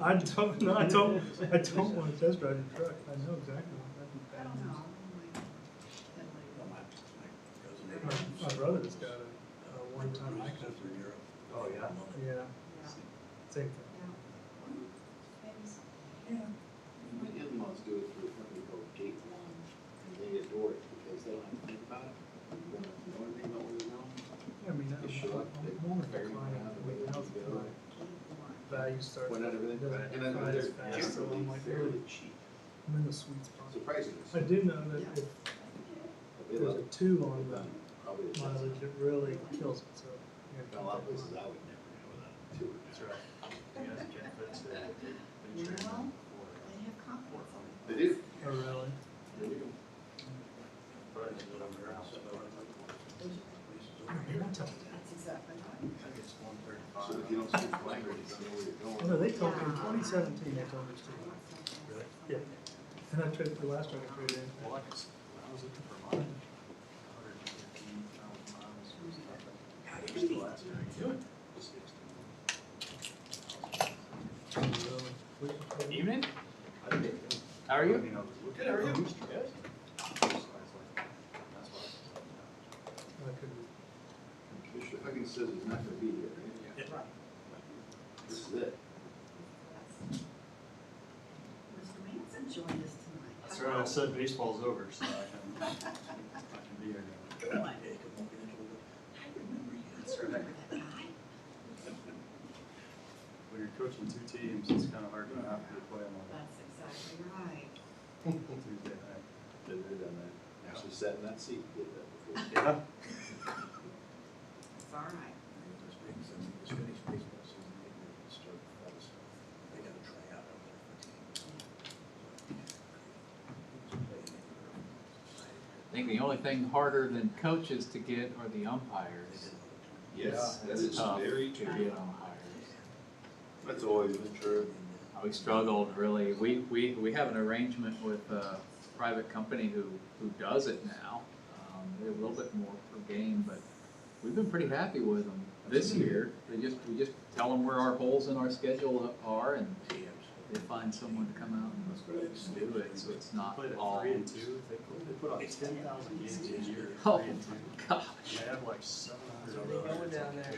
I don't, no, I don't want to test drive your truck. I know exactly what that'd be bad news. My brother has got a one-ton high country. Oh, yeah? Yeah, same thing. My in-laws do it through a company called Gate One, and they adore it because they don't have to think about it. You don't know anything about where they're going. I mean, They show up, they I'm more ferry inclined around, to the way wait they out go. my value starts. Point out everything. doesn't And then decline as they're fast, so generally I'm like, fairly cheap, I'm in the sweet spot. surprisingly. I do know that if They there's love a it. 2 on the Probably the best. mileage, it really kills it, so. you A have to lot of keep places that I in would never go without a tour. That's right. You guys can fit to Well, they have confidence on They do. mind. Oh, really? There you go. Probably a little bit around, so That's exactly right. I think it's 135. So if you don't speak the language, you don't know where you're going. Oh, no, they told me in 2017, they told me to. Really? Yeah. And I traded, the last one I traded in. Well, I was looking for mine, 115,000 miles. Just the last year. Doing? 60. Evening. How How are you? Good, how are you? Yes. I could, Commissioner Huggins says he's not gonna be here, right? Yeah. This is it. Mr. Manson joined us tonight. That's right, I said baseball's over, so I can be here now. Good one. That's right. Remember that guy? When you're coaching 2 teams, it's kind of hard to not be playing on That's exactly right. Tuesday night. Been there, done that. Actually sat in that seat, did that before. Yeah. It's all right. I think the only thing harder than coaches to get are the umpires. Yes, that It's is tough very to true. get umpires. That's always been true. We struggled really. We have an arrangement with a private company who does it now. They're a little bit more per game, but we've been pretty happy with them this year. We just tell them where our holes in our schedule are, and they find someone to come out and do it. So it's not Played at all. 3 and 2. They put on 10,000 games a year. Oh 3 and 2. my gosh! They have like 700. Going down there.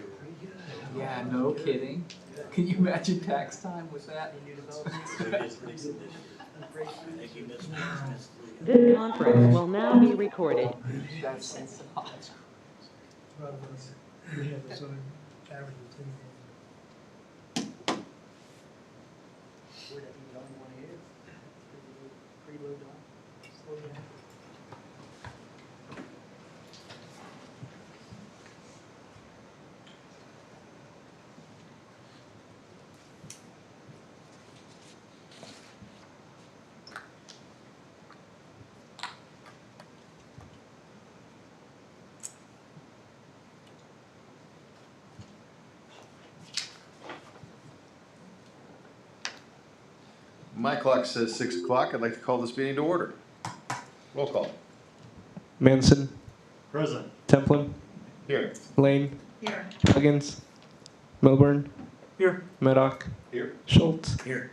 Yeah, no kidding. Can you imagine tax time with that? New developments. This conference will now be recorded. That's rather than, we have this other average of 10 games. Would that be the only one here? Preload on, slow down. My clock says 6 o'clock. I'd like to call this meeting to order. Roll call. Manson, Present. Templin, Here. Lane, Here. Huggins, Milburn, Here. Maddock, Here. Schultz. Here.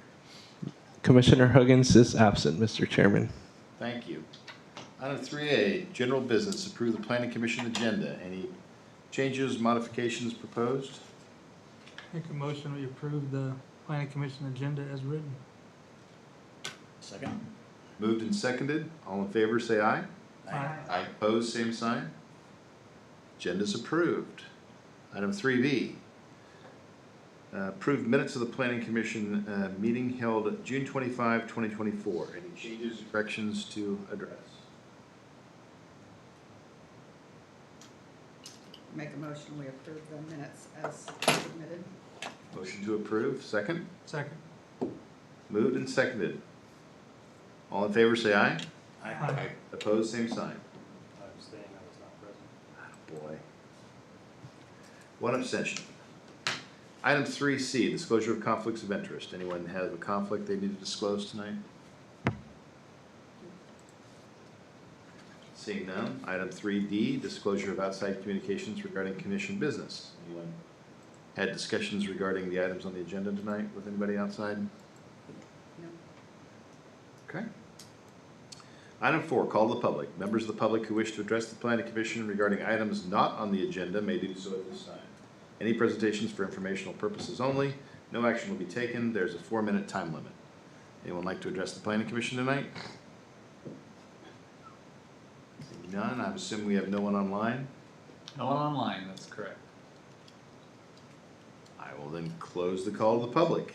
Commissioner Huggins is absent, Mr. Chairman. Thank you. Item 3A, general business. Approve the planning commission agenda. Any changes, modifications proposed? Make a motion, we approve the planning commission agenda as written. Second. Moved and seconded. All in favor, say aye. Aye. Aye. Opposed, same sign. Agenda's approved. Item 3B, approved minutes of the planning commission meeting held June 25, 2024. Any changes, corrections to address? Make a motion, we approve the minutes as submitted. Motion to approve, second. Second. Moved and seconded. All in favor, say aye. Aye. Opposed, same sign. I abstain, I was not present. Boy. One abstention. Item 3C, disclosure of conflicts of interest. Anyone have a conflict they need to disclose tonight? Seeing none. Item 3D, disclosure of outside communications regarding commission business. Anyone had discussions regarding the items on the agenda tonight with anybody outside? No. Okay. Item 4, call to the public. Members of the public who wish to address the planning commission regarding items not on the agenda may do so at this time. Any presentations for informational purposes only. No action will be taken. There's a 4-minute time limit. Anyone like to address the planning commission tonight? Seeing none, I assume we have no one online. No one online, that's correct. I will then close the call to the public.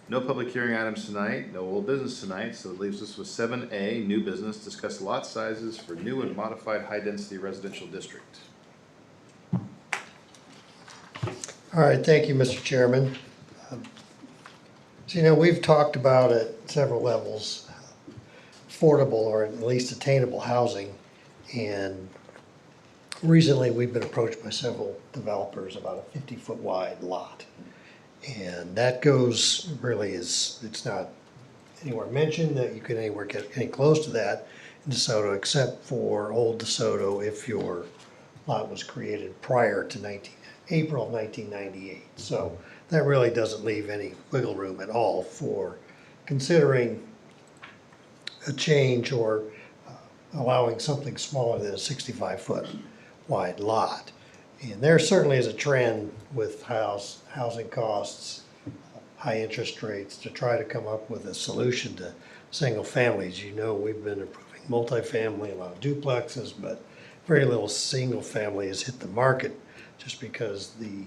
No public hearing items tonight, no old business tonight, so it leaves us with 7A, new business, discuss lot sizes for new and modified high-density residential district. All right, thank you, Mr. Chairman. So, we've talked about at several levels, affordable or at least attainable housing. And recently, we've been approached by several developers about a 50-foot wide lot. And that goes, really it's not anywhere mentioned that you can anywhere get any close to that in DeSoto, except for Old DeSoto if your lot was created prior to April of 1998. So that really doesn't leave any wiggle room at all for considering a change or allowing something smaller than a 65-foot wide lot. And there certainly is a trend with housing costs, high interest rates, to try to come up with a solution to single families. We've been approving multifamily, a lot of duplexes, but very little single family has hit the market just because the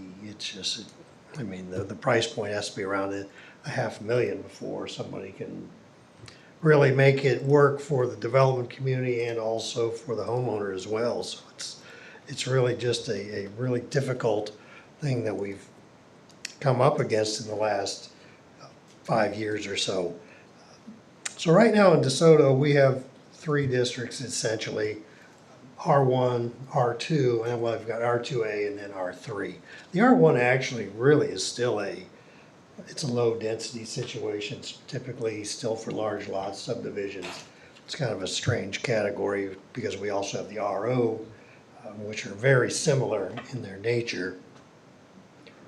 price point has to be around $500,000 before somebody can really make it work for the development community and also for the homeowner as well. So it's really just a really difficult thing that we've come up against in the last 5 years or so. So right now in DeSoto, we have 3 districts essentially, R1, R2, and we've got R2A and then R3. The R1 actually really is still it's a low density situation. It's typically still for large lots, subdivisions. It's kind of a strange category because we also have the RO, which are very similar in their nature.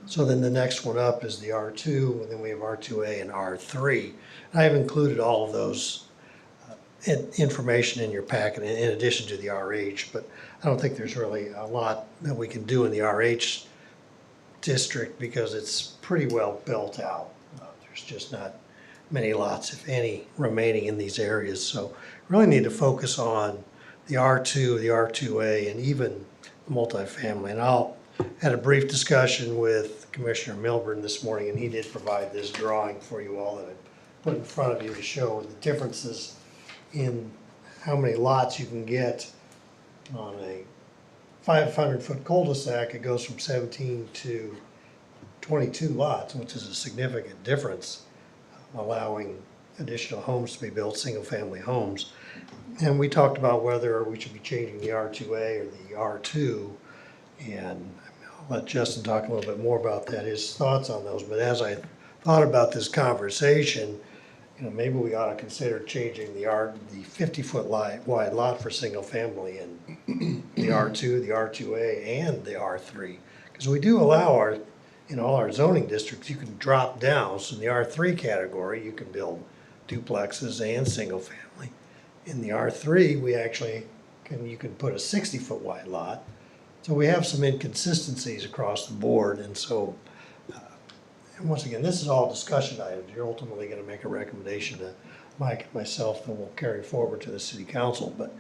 So then the next one up is the R2, and then we have R2A and R3. And I've included all of those information in your packet in addition to the RH, but I don't think there's really a lot that we can do in the RH district because it's pretty well built out. There's just not many lots, if any, remaining in these areas. So we really need to focus on the R2, the R2A, and even multifamily. And I had a brief discussion with Commissioner Milburn this morning, and he did provide this drawing for you all that I put in front of you to show the differences in how many lots you can get on a 500-foot cul-de-sac. It goes from 17 to 22 lots, which is a significant difference, allowing additional homes to be built, single-family homes. And we talked about whether we should be changing the R2A or the R2, and I'll let Justin talk a little bit more about that, his thoughts on those. But as I thought about this conversation, maybe we ought to consider changing the 50-foot wide lot for single family and the R2, the R2A, and the R3. Because we do allow in all our zoning districts, you can drop down. So in the R3 category, you can build duplexes and single family. In the R3, you can put a 60-foot wide lot. So we have some inconsistencies across the board. And so, and once again, this is all discussion items. You're ultimately going to make a recommendation to Mike and myself that we'll carry forward to the city council. But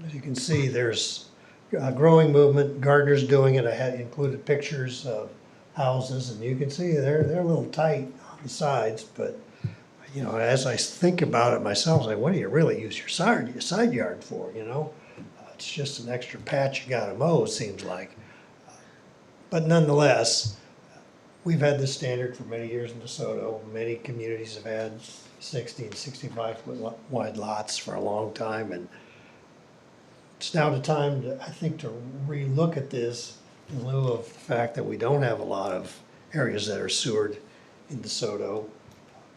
as you can see, there's a growing movement. Gardner's doing it. I had included pictures of houses, and you can see they're a little tight on the sides. But as I think about it myself, I say, what do you really use your side yard for? It's just an extra patch you got to mow, it seems like. But nonetheless, we've had this standard for many years in DeSoto. Many communities have had 60 and 65-foot wide lots for a long time, and it's now the time, I think, to relook at this in lieu of the fact that we don't have a lot of areas that are sewered in DeSoto.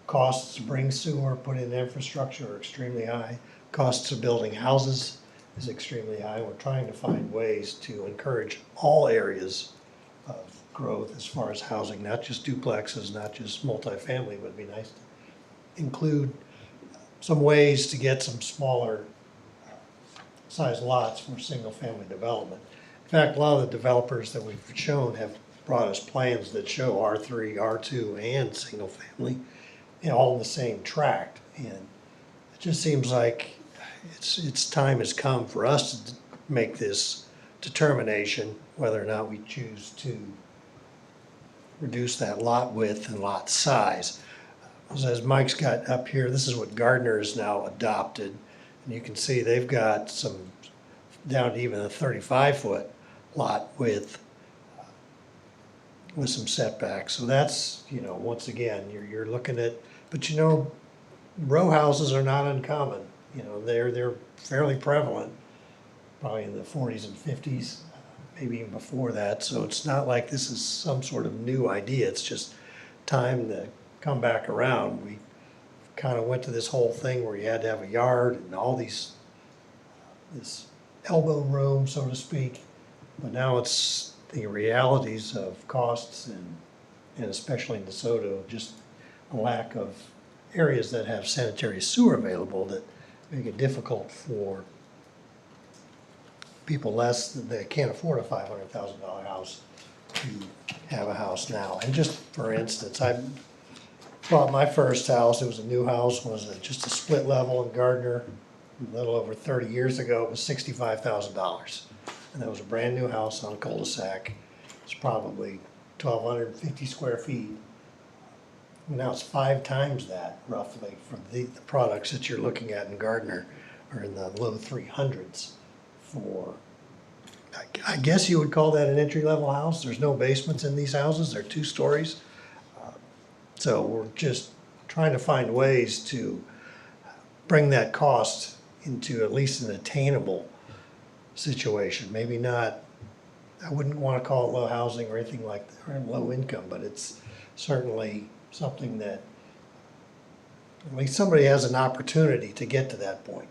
Costs to bring sewer, put in infrastructure are extremely high. Costs of building houses is extremely high. We're trying to find ways to encourage all areas of growth as far as housing, not just duplexes, not just multifamily, but it'd be nice to include some ways to get some smaller size lots for single-family development. In fact, a lot of the developers that we've shown have brought us plans that show R3, R2, and single-family, all in the same tract. And it just seems like it's time has come for us to make this determination whether or not we choose to reduce that lot width and lot size. As Mike's got up here, this is what Gardner has now adopted. And you can see they've got some down to even a 35-foot lot width with some setbacks. So that's, once again, you're looking at, but row houses are not uncommon. They're fairly prevalent, probably in the 40s and 50s, maybe even before that. So it's not like this is some sort of new idea. It's just time to come back around. We kind of went to this whole thing where you had to have a yard and all this elbow room, so to speak. But now it's the realities of costs and especially in DeSoto, just a lack of areas that have sanitary sewer available that make it difficult for people that can't afford a $500,000 house to have a house now. And just for instance, I bought my first house. It was a new house, just a split level in Gardner a little over 30 years ago. It was $65,000. And that was a brand new house on a cul-de-sac. It's probably 1,250 square feet. Now it's 5 times that, roughly, for the products that you're looking at in Gardner are in the low 300s for, I guess you would call that an entry-level house. There's no basements in these houses. They're 2 stories. So we're just trying to find ways to bring that cost into at least an attainable situation. Maybe not, I wouldn't want to call it low housing or anything like that, or low income, but it's certainly something that at least somebody has an opportunity to get to that point.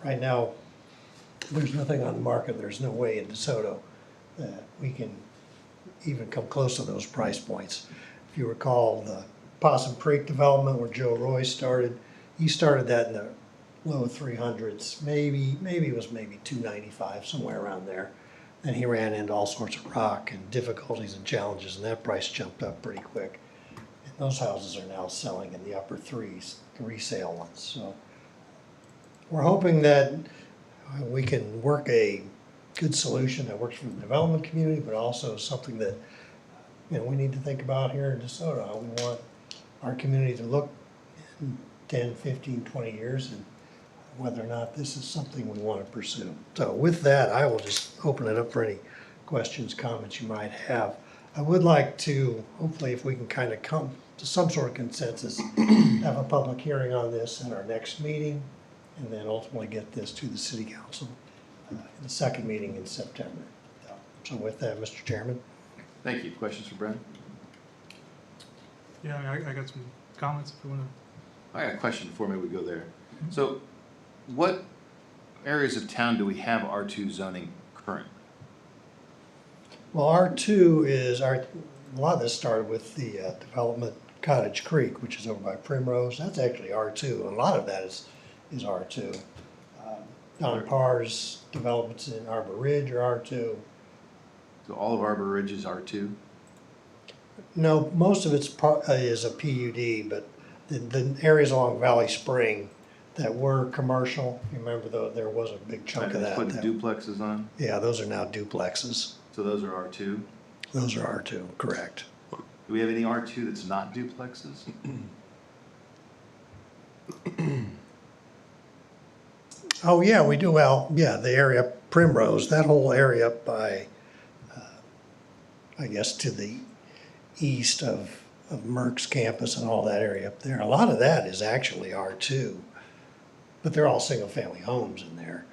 Right now, there's nothing on the market. There's no way in DeSoto that we can even come close to those price points. If you recall the Possum Creek development where Joe Roy started, he started that in the low 300s, maybe it was maybe 295, somewhere around there. Then he ran into all sorts of rock and difficulties and challenges, and that price jumped up pretty quick. And those houses are now selling in the upper 3s, the resale ones. So we're hoping that we can work a good solution that works for the development community, but also something that we need to think about here in DeSoto, how we want our community to look in 10, 15, 20 years, and whether or not this is something we want to pursue. So with that, I will just open it up for any questions, comments you might have. I would like to, hopefully if we can kind of come to some sort of consensus, have a public hearing on this in our next meeting, and then ultimately get this to the city council in the second meeting in September. So with that, Mr. Chairman. Thank you. Questions for Brent? Yeah, I got some comments if you want to. I got a question before maybe we go there. So what areas of town do we have R2 zoning currently? Well, R2 is a lot of this started with the development Cottage Creek, which is over by Primrose. That's actually R2, and a lot of that is R2. Don Parr's developments in Arbor Ridge are R2. So all of Arbor Ridge is R2? No, most of it's is a PUD, but the areas along Valley Spring that were commercial, you remember there was a big chunk of that. Putting duplexes on? Yeah, those are now duplexes. So those are R2? Those are R2, correct. Do we have any R2 that's not duplexes? Oh, yeah, we do. Well, yeah, the area Primrose, that whole area up by, I guess, to the east of Merck's campus and all that area up there. A lot of that is actually R2, but they're all single-family homes in there.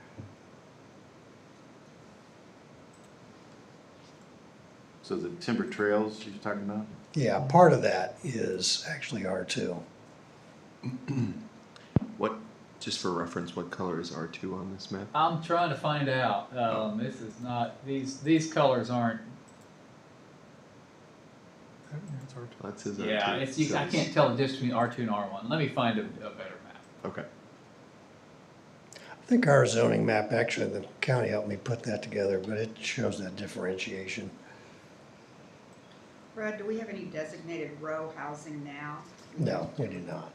So the Timber Trails you're talking about? Yeah, part of that is actually R2. What, just for reference, what color is R2 on this map? I'm trying to find out. This is not, these colors aren't It's hard to. That's his. Yeah, R2. it's, I can't tell the difference between R2 and R1. Let me find a better map. Okay. I think our zoning map, actually, the county helped me put that together, but it shows that differentiation. Brad, do we have any designated row housing now? No, we do not.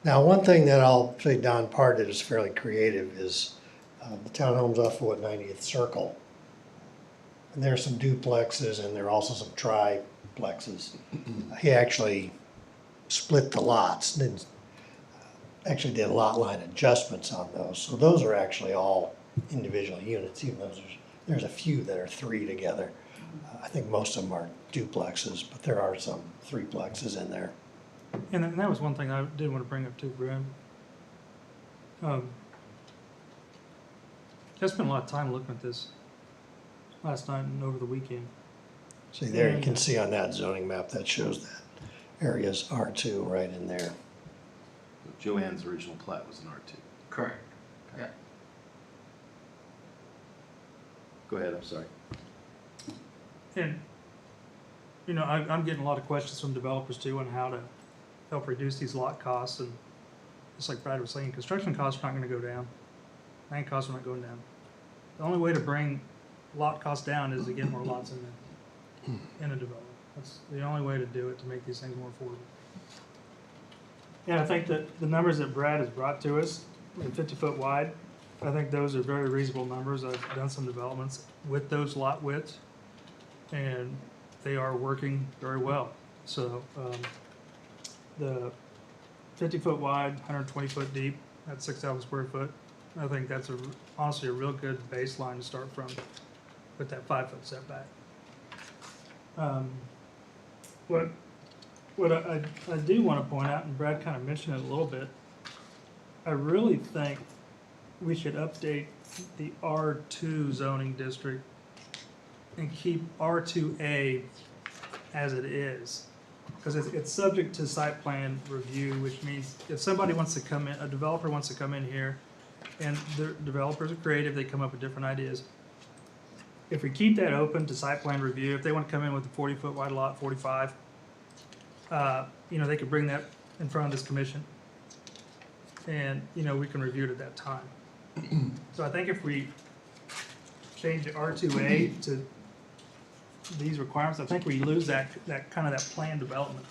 Now, one thing that I'll say Don Parr did is fairly creative is the townhomes off of 90th Circle. And there are some duplexes and there are also some triplexes. He actually split the lots, did actually did lot line adjustments on those. So those are actually all individual units, even though there's a few that are three together. I think most of them are duplexes, but there are some threeplexes in there. And that was one thing I did want to bring up too, Brad. I spent a lot of time looking at this last night and over the weekend. See there, you can see on that zoning map, that shows that area's R2 right in there. Joanne's original plat was an R2. Correct. Yeah. Go ahead, I'm sorry. And, you know, I'm getting a lot of questions from developers too on how to help reduce these lot costs. And just like Brad was saying, construction costs are not going to go down. Land costs are not going down. The only way to bring lot costs down is to get more lots in a development. That's the only way to do it, to make these things more affordable. And I think that the numbers that Brad has brought to us, 50-foot wide, I think those are very reasonable numbers. I've done some developments with those lot widths, and they are working very well. So the 50-foot wide, 120-foot deep, that's 6,000 square foot. I think that's honestly a real good baseline to start from with that 5-foot setback. What I do want to point out, and Brad kind of mentioned it a little bit, I really think we should update the R2 zoning district and keep R2A as it is. Because it's subject to site plan review, which means if somebody wants to come in, a developer wants to come in here, and the developers are creative, they come up with different ideas. If we keep that open to site plan review, if they want to come in with a 40-foot wide lot, 45, you know, they could bring that in front of this commission, and, you know, we can review it at that time. So I think if we change the R2A to these requirements, I think we lose that kind of that planned development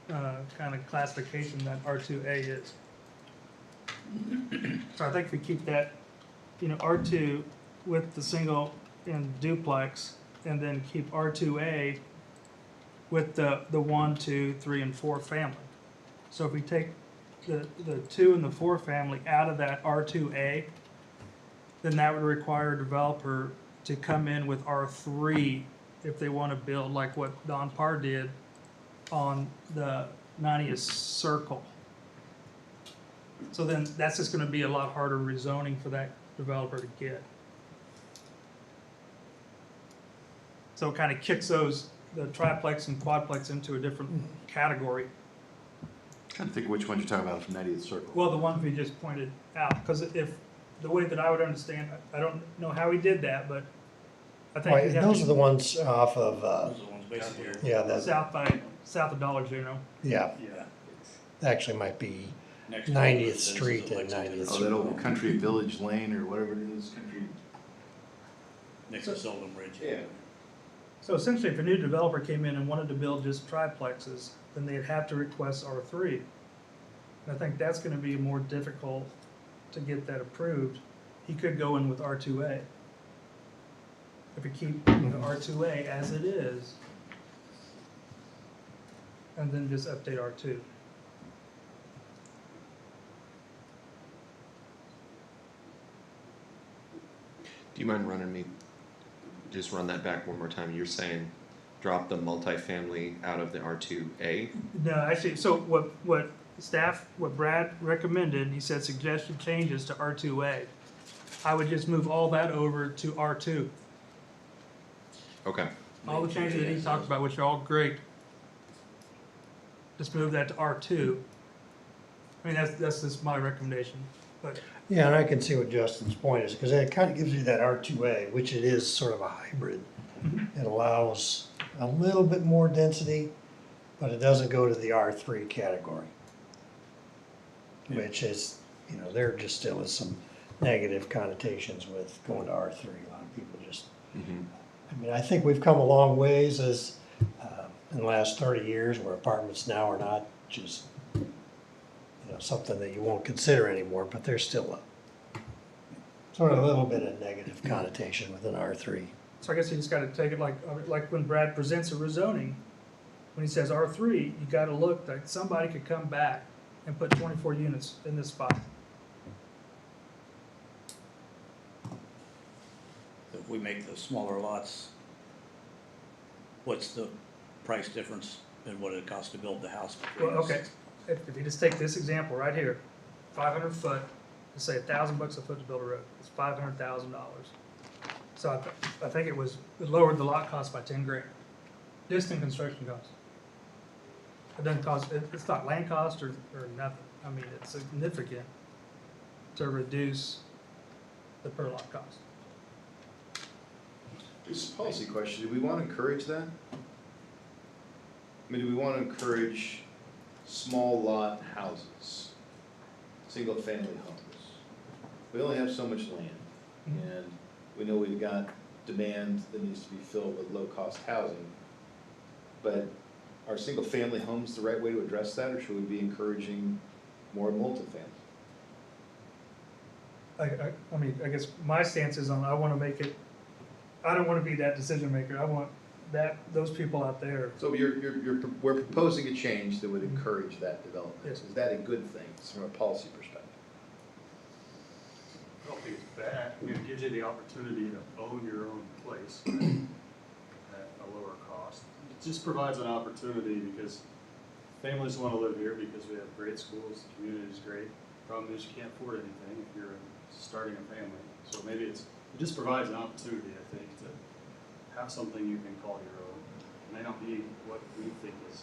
kind of classification that R2A is. So I think if we keep that, you know, R2 with the single and duplex, and then keep R2A with the 1, 2, 3, and 4 family. So if we take the 2 and the 4 family out of that R2A, then that would require a developer to come in with R3 if they want to build like what Don Parr did on the 90th Circle. So then that's just going to be a lot harder rezoning for that developer to get. So it kind of kicks the triplex and quadplex into a different category. Trying to think which ones you're talking about from 90th Circle. Well, the ones we just pointed out, because if the way that I would understand, I don't know how he did that, but I think Right, we have those to- are the ones off of, Those are the ones basically here. yeah, that, south of Dollar General. yeah, Yeah. actually might be Next to 90th this is Street and Lexington. 90th Oh, that old Country Village Lane or whatever it is, Country. Next to Sullivan Ridge. Yeah. So essentially, if a new developer came in and wanted to build just triplexes, then they'd have to request R3. And I think that's gonna be more difficult to get that approved. He could go in with R2A. If we keep the R2A as it is, and then just update R2. Do you mind running me, just run that back one more time? You're saying drop the multifamily out of the R2A? No, actually, so what Brad recommended, he said suggested changes to R2A. I would just move all that over to R2. Okay. All the changes that he talked about, which are all great, just move that to R2. I mean, that's just my recommendation, but. Yeah, and I can see what Justin's point is, because it kind of gives you that R2A, which it is sort of a hybrid. It allows a little bit more density, but it doesn't go to the R3 category. Which is, you know, there just still is some negative connotations with going to R3. A lot of people just, I mean, I think we've come a long ways as, in the last 30 years where apartments now are not just, you know, something that you won't consider anymore, but there's still a sort of a little bit of negative connotation with an R3. So I guess you just gotta take it like when Brad presents a rezoning, when he says R3, you gotta look like somebody could come back and put 24 units in this spot. If we make the smaller lots, what's the price difference in what it costs to build the house between Well, us? okay, if you just take this example right here, 500 foot, let's say $1,000 a foot to build a road, it's $500,000. So I think it lowered the lot cost by 10 grand. Just in construction costs. It doesn't cost, it's not land cost or nothing. I mean, it's significant to reduce the per lot cost. This is a policy question. Do we want to encourage that? I mean, do we want to encourage small lot houses, single family homes? We only have so much land, and we know we've got demand that needs to be filled with low-cost housing. But are single family homes the right way to address that, or should we be encouraging more multifamily? I mean, I guess my stance is on, I wanna make it, I don't wanna be that decision maker. I want those people out there. So we're proposing a change that would encourage that development. Yes. Is that a good thing from a policy perspective? I don't think it's bad. I mean, it gives you the opportunity to own your own place right, at a lower cost. It just provides an opportunity because families want to live here because we have great schools, the community is great. Problem is you can't afford anything if you're starting a family. So maybe it just provides an opportunity, I think, to have something you can call your own. It may not be what we think is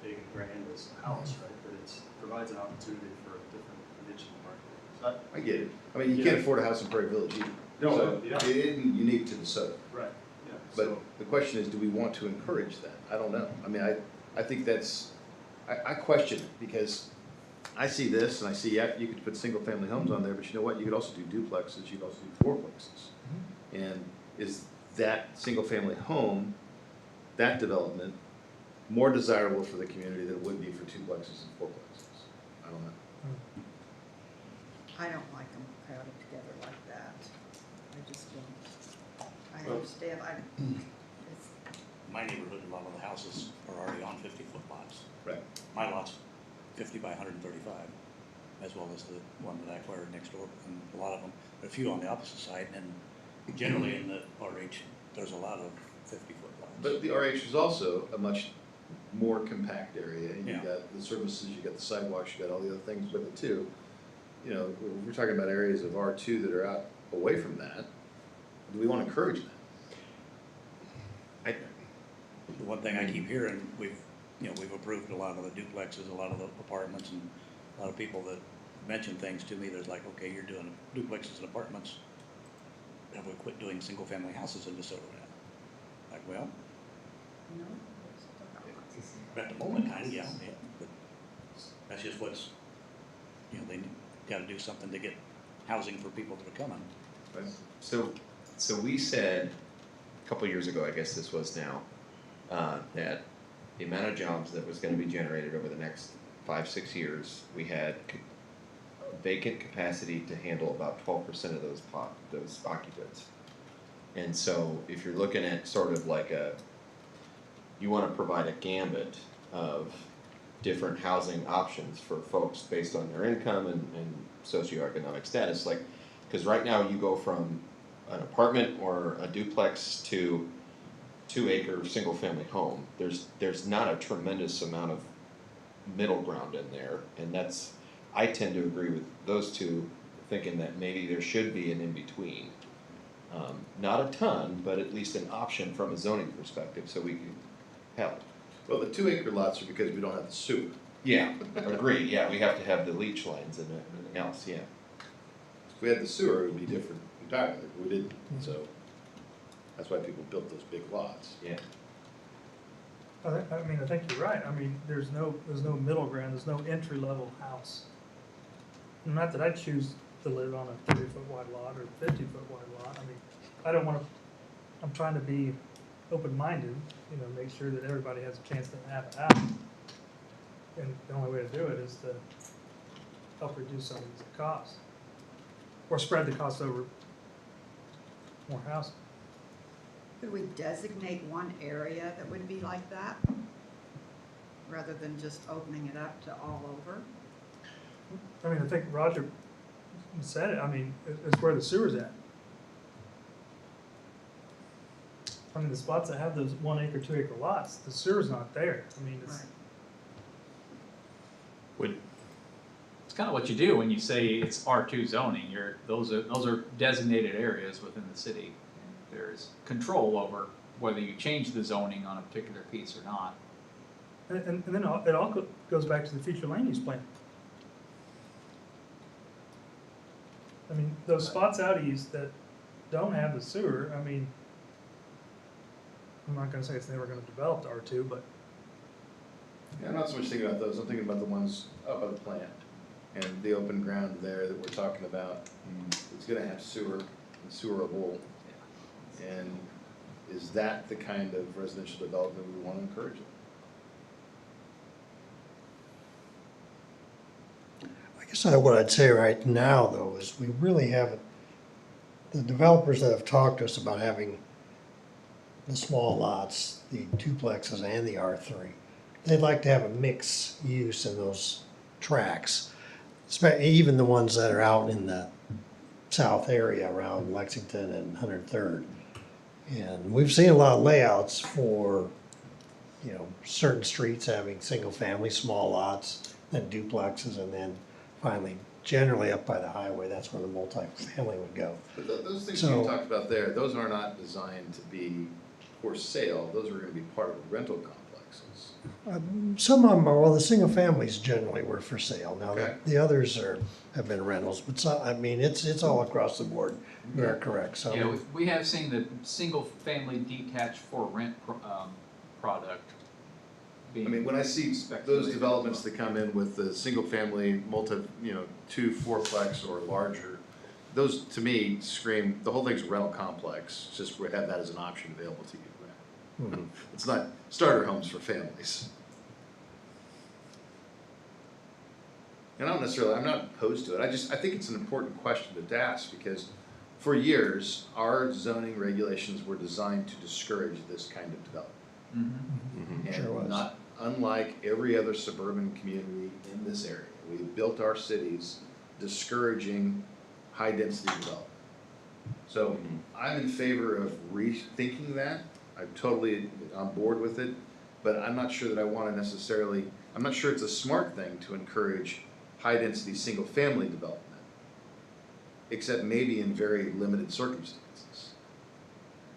big and grand as a house, right? But it provides an opportunity for a different niche in the market. So I get it. I mean, you can't afford a house in Prairie Village either. No, So yeah. it isn't unique to DeSoto. right, yeah. But So, the question is, do we want to encourage that? I don't know. I mean, I think that's, I question it because I see this and I see, yeah, you could put single family homes on there, but you know what? You could also do duplexes, you could also do fourplexes. And is that single family home, that development, more desirable for the community than it would be for duplexes and fourplexes? I don't know. I don't like them crowded together like that. I just don't. I Well- understand, it's, My neighborhood, a lot of the houses are already on 50-foot lots. Right. My lot's 50 by 135, as well as the one that I acquired next door, and a lot of them, a few on the opposite side, and generally in the RH, there's a lot of 50-foot lots. But the RH is also a much more compact area, and Yeah. you've got the services, you got the sidewalks, you got all the other things with it too. You know, we're talking about areas of R2 that are out away from that. Do we want to encourage that? The one thing I keep hearing, we've approved a lot of the duplexes, a lot of the apartments, and a lot of people that mention things to me, there's like, okay, you're doing duplexes and apartments. Have we quit doing single-family houses in DeSoto now? Like, well, no, at the moment, kind of, yeah, but that's just what's, they gotta do something to get housing for people that are coming. So we said, a couple years ago, I guess this was now, that the amount of jobs that was gonna be generated over the next 5-6 years, we had vacant capacity to handle about 12% of those occupants. And so if you're looking at sort of like you wanna provide a gambit of different housing options for folks based on their income and socioeconomic status, like, cause right now you go from an apartment or a duplex to 2-acre single-family home. There's not a tremendous amount of middle ground in there, and I tend to agree with those two, thinking that maybe there should be an in-between. Not a ton, but at least an option from a zoning perspective, so we can help. Well, the 2-acre lots are because we don't have the sewer. Yeah, agree, yeah, we have to have the leach lines and everything else, yeah. If we had the sewer, it would be different entirely, but we didn't, so that's why people built those big lots. Yeah. I think you're right. I mean, there's no middle ground, there's no entry-level house. Not that I choose to live on a 30-foot wide lot or 50-foot wide lot. I mean, I don't wanna, I'm trying to be open-minded, you know, make sure that everybody has a chance to have a house. And the only way to do it is to help reduce some of these costs. Or spread the cost over more houses. Could we designate one area that would be like that? Rather than just opening it up to all over? I mean, I think Roger said it, I mean, it's where the sewer's at. I mean, the spots that have those 1 acre, 2 acre lots, the sewer's not there. I mean, it's, Right. It's kind of what you do when you say it's R2 zoning. Those are designated areas within the city. And there's control over whether you change the zoning on a particular piece or not. and then it all goes back to the future land use plan. I mean, those spots out east that don't have the sewer, I mean, I'm not gonna say it's never gonna develop to R2, but Yeah, I'm not so much thinking about those, I'm thinking about the ones up by the plant and the open ground there that we're talking about. It's gonna have sewer and sewerable. And is that the kind of residential development we wanna encourage? I guess what I'd say right now, though, is we really haven't, the developers that have talked to us about having the small lots, the duplexes and the R3, they'd like to have a mixed use in those tracks, even the ones that are out in the south area around Lexington and 103rd. And we've seen a lot of layouts for, you know, certain streets having single-family small lots, then duplexes, and then finally, generally up by the highway, that's where the multifamily would go. But those things So- you talked about there, those are not designed to be for sale, those are gonna be part of rental complexes. Some of them are, well, the single families generally were for sale. Now, Okay. the others have been rentals, but some, I mean, it's all across the board. You're correct, so. Yeah, we have seen the single-family detached for rent product I being. mean, when I see those speculated developments as that come in with the single-family, 2, 4-plex or larger, those, to me, scream, the whole thing's a rental complex, it's just we have that as an option available to you. Mhm. It's not starter homes for families. And I'm not opposed to it, I think it's an important question to ask, because for years, our zoning regulations were designed to discourage this kind of development. Mhm. Sure was. And not unlike every other suburban community in this area, we built our cities discouraging high-density development. So I'm in favor of rethinking that, I'm totally on board with it, but I'm not sure that I wanna necessarily, I'm not sure it's a smart thing to encourage high-density, single-family development, except maybe in very limited circumstances.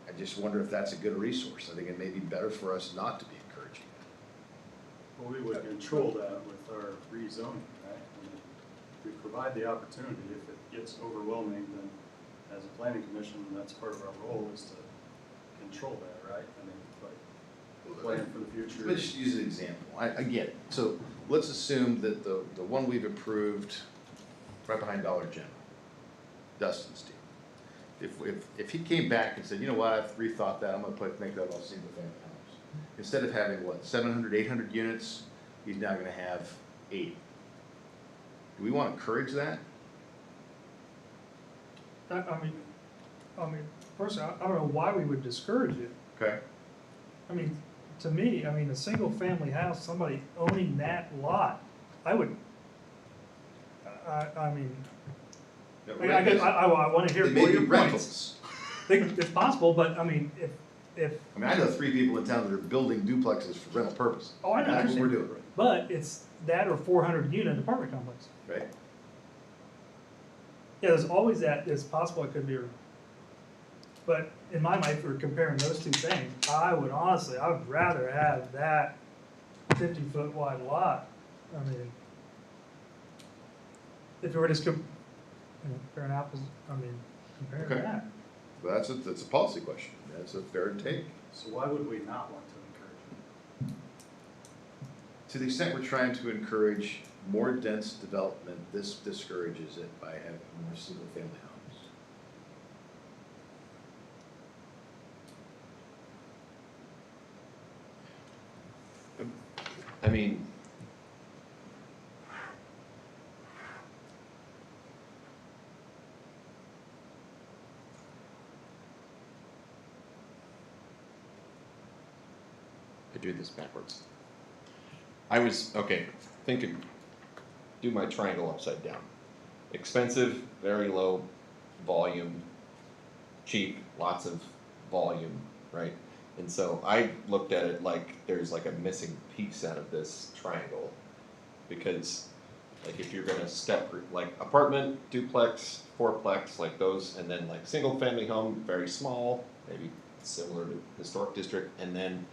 I just wonder if that's a good resource, I think it may be better for us not to be encouraging it. Well, we would control that with our rezoning, right? I mean, we provide the opportunity, if it gets overwhelming, then as a planning commission, that's part of our role is to control that, right? I mean, like, plan for the future. Let's just use an example, I get it, so let's assume that the one we've approved right behind Dollar General, Dustin's deal. If he came back and said, you know what, I've rethought that, I'm gonna make that all single family homes. Instead of having, 700, 800 units, he's now gonna have 80. Do we wanna encourage that? I mean, personally, I don't know why we would discourage it. Okay. I mean, to me, I mean, a single-family house, somebody owning that lot, I would, I mean, I guess, I wanna hear They more may your be points. rentals. It's possible, but I mean, if, I mean, I know 3 people in town that are building duplexes for rental purposes. oh, I know, I That's what we're understand. doing, But it's that or 400 unit apartment complex. right? Yeah, there's always that, it's possible it could be, but in my mind, if we're comparing those two things, I would rather have that 50-foot wide lot. I mean, if we were just comparing apples, I mean, comparing Okay. that. Well, that's a policy question, that's a fair take. So why would we not want to encourage it? To the extent we're trying to encourage more dense development, this discourages it by having more single-family homes. I mean, I do this backwards. I was, okay, thinking, do my triangle upside down. Expensive, very low volume, cheap, lots of volume, right? And so I looked at it like there's like a missing piece out of this triangle. Because like if you're gonna step, like apartment, duplex, fourplex, like those, and then like single family home, very small, maybe similar to historic district, and then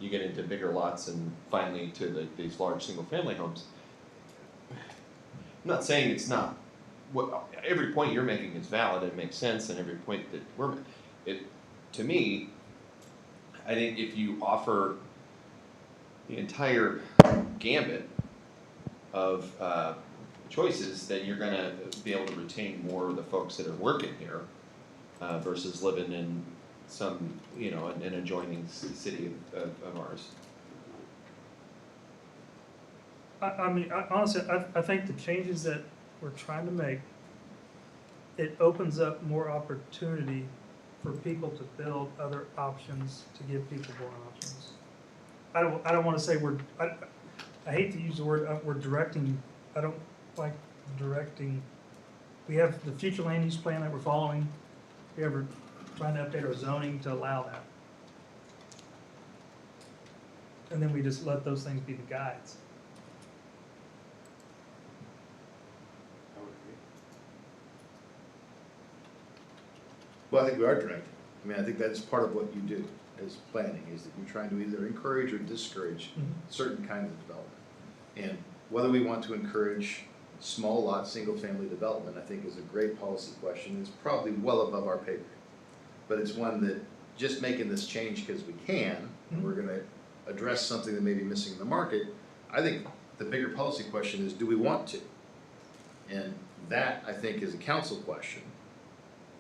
you get into bigger lots and finally to these large single family homes. I'm not saying it's not, every point you're making is valid and makes sense, and every point that to me, I think if you offer the entire gambit of choices, then you're gonna be able to retain more of the folks that are working here versus living in some, an adjoining city of ours. Honestly, I think the changes that we're trying to make, it opens up more opportunity for people to build other options, to give people more options. I don't wanna say I hate to use the word, we're directing, I don't like directing. We have the future land use plan that we're following. We're trying to update our zoning to allow that. And then we just let those things be the guides. I would agree. Well, I think we are directing. I mean, I think that's part of what you do as planning, is that you're trying to either encourage or discourage certain kinds of development. And whether we want to encourage small lot, single-family development, I think is a great policy question. It's probably well above our pay grade. But it's one that just making this change because we can, and we're gonna address something that may be missing in the market, I think the bigger policy question is, do we want to? And that, I think, is a council question.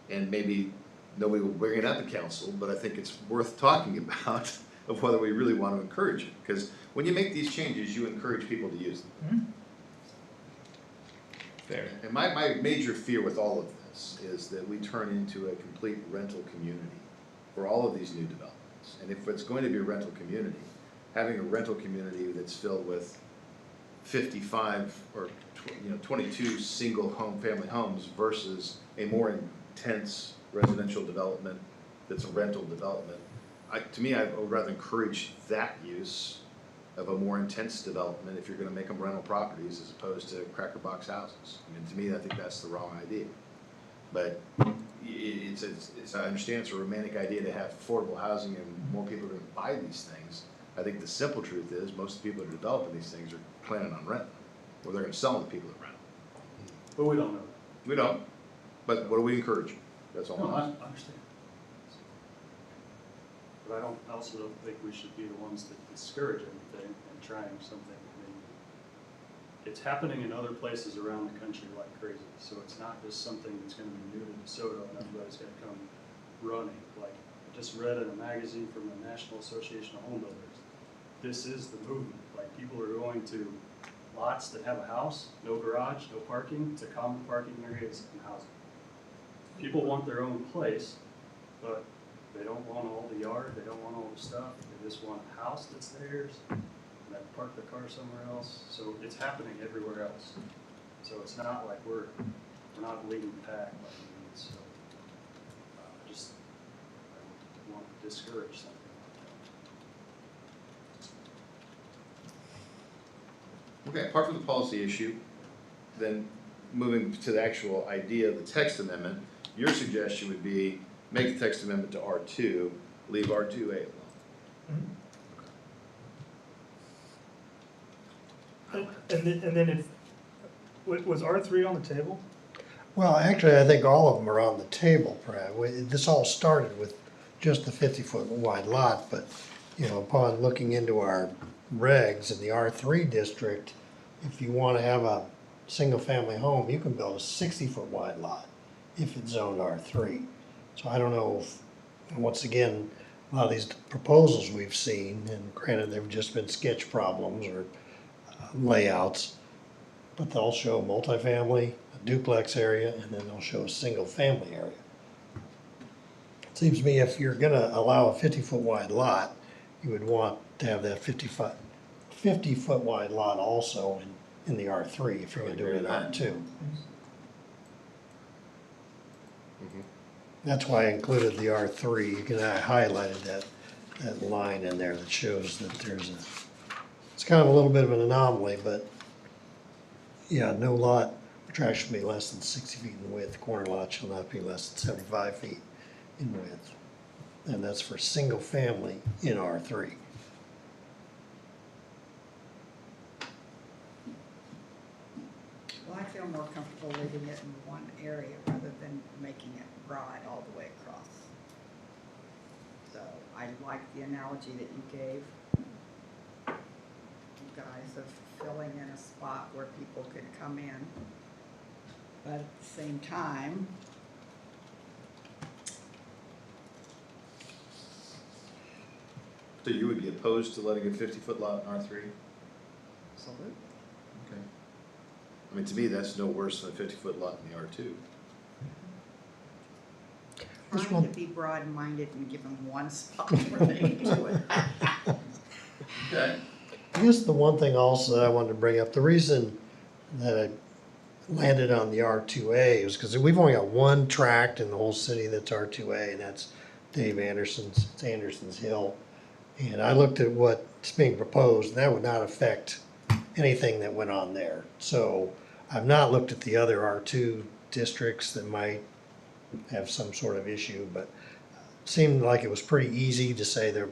And maybe nobody will bring it up to council, but I think it's worth talking about of whether we really want to encourage it. Because when you make these changes, you encourage people to use them. Fair. And my major fear with all of this is that we turn into a complete rental community for all of these new developments. And if it's going to be a rental community, having a rental community that's filled with 55 or 22 single home family homes versus a more intense residential development that's a rental development, to me, I would rather encourage that use of a more intense development if you're gonna make them rental properties as opposed to cracker box houses. I mean, to me, I think that's the wrong idea. But I understand it's a romantic idea to have affordable housing and more people are gonna buy these things. I think the simple truth is, most of the people that are developing these things are planning on renting, or they're gonna sell them to people that rent. But we don't know that. We don't, but what do we encourage? That's all. No, I understand. But I also don't think we should be the ones that discourage anything and trying something. I mean, it's happening in other places around the country like crazy. So it's not just something that's gonna be new to DeSoto and everybody's gonna come running. Like, I just read in a magazine from the National Association of Home Builders. This is the movement. Like, people are going to lots that have a house, no garage, no parking, to common parking areas and housing. People want their own place, but they don't want all the yard, they don't want all the stuff, they just want a house that's theirs, and then park their car somewhere else. So it's happening everywhere else. So it's not like we're not leading the pack like we need, so I want to discourage something like that. Okay, apart from the policy issue, then moving to the actual idea of the text amendment, your suggestion would be make the text amendment to R2, leave R2A alone. And then if, was R3 on the table? Well, actually, I think all of them are on the table, Brad. This all started with just the 50-foot wide lot, but, upon looking into our regs in the R3 district, if you want to have a single-family home, you can build a 60-foot wide lot if it's zoned R3. So I don't know if, once again, a lot of these proposals we've seen, and granted, they've just been sketch problems or layouts, but they'll show multifamily, a duplex area, and then they'll show a single-family area. It seems to me if you're gonna allow a 50-foot wide lot, you would want to have that 50-foot wide lot also in the R3 if you're gonna do it in R2. That's why I included the R3. You can, I highlighted that line in there that shows that there's a, it's kind of a little bit of an anomaly, but yeah, no lot which shall be less than 60 feet in width. Corner lot shall not be less than 75 feet in width. And that's for single family in R3. Well, I feel more comfortable leaving it in one area rather than making it broad all the way across. So I like the analogy that you gave, you guys, of filling in a spot where people could come in. But at the same time, So you would be opposed to letting a 50-foot lot in R3? absolutely. Okay. I mean, to me, that's no worse than a 50-foot lot in the R2. This Trying one- to be broad-minded and give them one spot where they can do it. Okay. I guess the one thing also that I wanted to bring up, the reason that I landed on the R2A was because we've only got one tract in the whole city that's R2A, and that's Dave Anderson's, it's Anderson's Hill. And I looked at what's being proposed, and that would not affect anything that went on there. So I've not looked at the other R2 districts that might have some sort of issue, but it seemed like it was pretty easy to say there,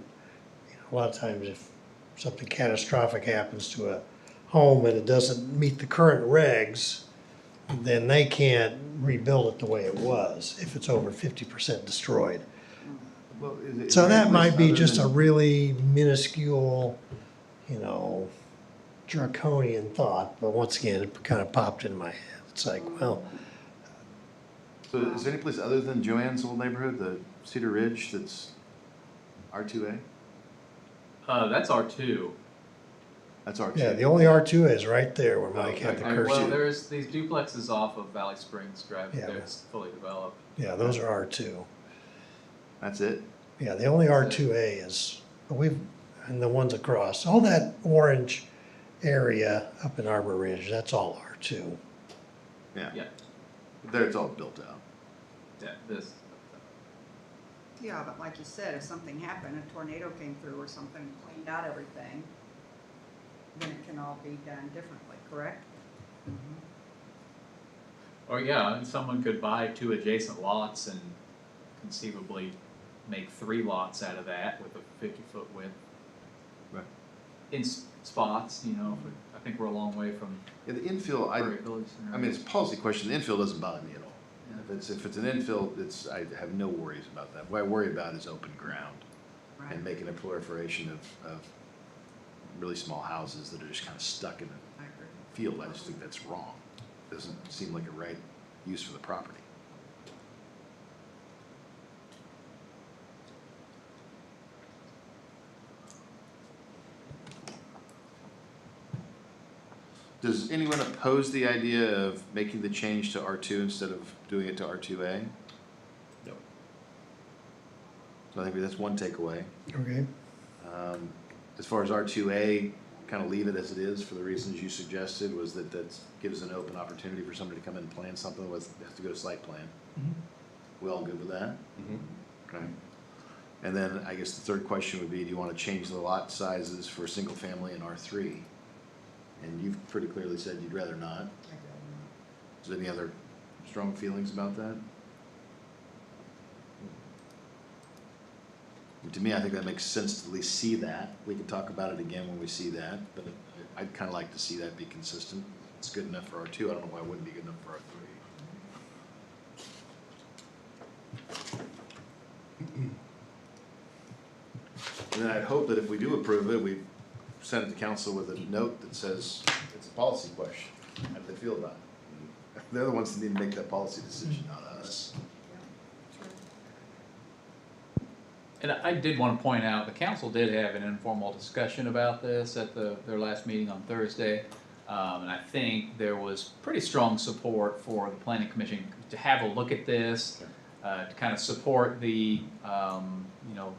a lot of times if something catastrophic happens to a home and it doesn't meet the current regs, then they can't rebuild it the way it was if it's over 50% destroyed. Well, is So there that any might place be other just a than- really minuscule, draconian thought, but once again, it kind of popped in my head. It's like, well, So is there any place other than Joanne's old neighborhood, the Cedar Ridge, that's R2A? That's R2. That's R2. yeah, the only R2 is right there where Mike had the Okay. Well, cursor. there's these duplexes off of Valley Springs Drive, Yeah. that's fully developed. Yeah, those are R2. That's it? Yeah, the only R2A is, and the ones across, all that orange area up in Arbor Ridge, that's all R2. Yeah. Yeah, There, it's all built out. yeah, this, Yeah, but like you said, if something happened, a tornado came through or something, cleaned out everything, then it can all be done differently, correct? or yeah, and someone could buy 2 adjacent lots and conceivably make 3 lots out of that with a 50-foot width. Right. In spots, I think we're a long way from Yeah, the infill, Prairie Village. I mean, it's a policy question. The infill doesn't bother me at all. If it's an infill, I have no worries about that. What I worry about is open ground Right. and making a proliferation of really small houses that are just kind of stuck in a I agree. field. I just think that's wrong. Doesn't seem like a right use for the property. Does anyone oppose the idea of making the change to R2 instead of doing it to R2A? No. So I think that's one takeaway. Okay. As far as R2A, kind of leave it as it is for the reasons you suggested, was that gives an open opportunity for somebody to come in and plan something with, has to go to site plan. We all good with that? Okay. And then I guess the third question would be, do you want to change the lot sizes for single family and R3? And you've pretty clearly said you'd rather not. Is there any other strong feelings about that? And to me, I think that makes sense to at least see that. We can talk about it again when we see that, but I'd kind of like to see that be consistent. It's good enough for R2. I don't know why it wouldn't be good enough for R3. And then I'd hope that if we do approve it, we send it to council with a note that says it's a policy question, how do they feel about it? They're the ones that need to make that policy decision, not us. And I did want to point out, the council did have an informal discussion about this at their last meeting on Thursday. And I think there was pretty strong support for the planning commission to have a look at this, to kind of support the,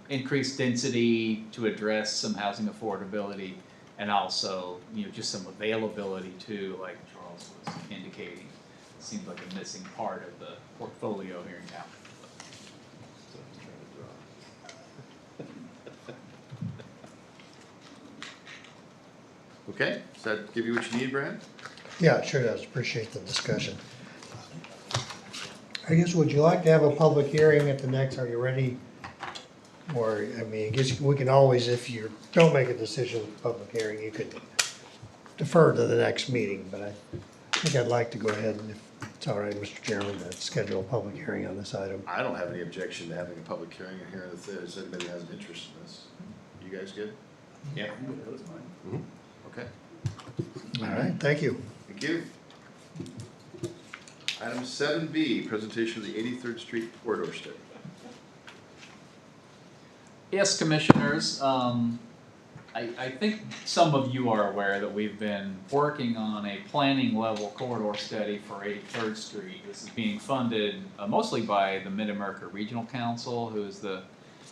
increased density to address some housing affordability, and also, just some availability too, like Charles was indicating. It seems like a missing part of the portfolio here in town. Okay, does that give you what you need, Brad? Yeah, it sure does. Appreciate the discussion. I guess, would you like to have a public hearing at the next, are you ready? Or, I mean, I guess we can always, if you don't make a decision with the public hearing, you could defer to the next meeting, but I think I'd like to go ahead and, if it's all right, Mr. Chairman, to schedule a public hearing on this item. I don't have any objection to having a public hearing and hearing if there's anybody that has an interest in this. You guys good? Yeah. Okay, All right, thank you. thank you. Item 7B, presentation of the 83rd Street corridor study. Yes, commissioners, I think some of you are aware that we've been working on a planning level corridor study for 83rd Street. This is being funded mostly by the Mid-America Regional Council, who is the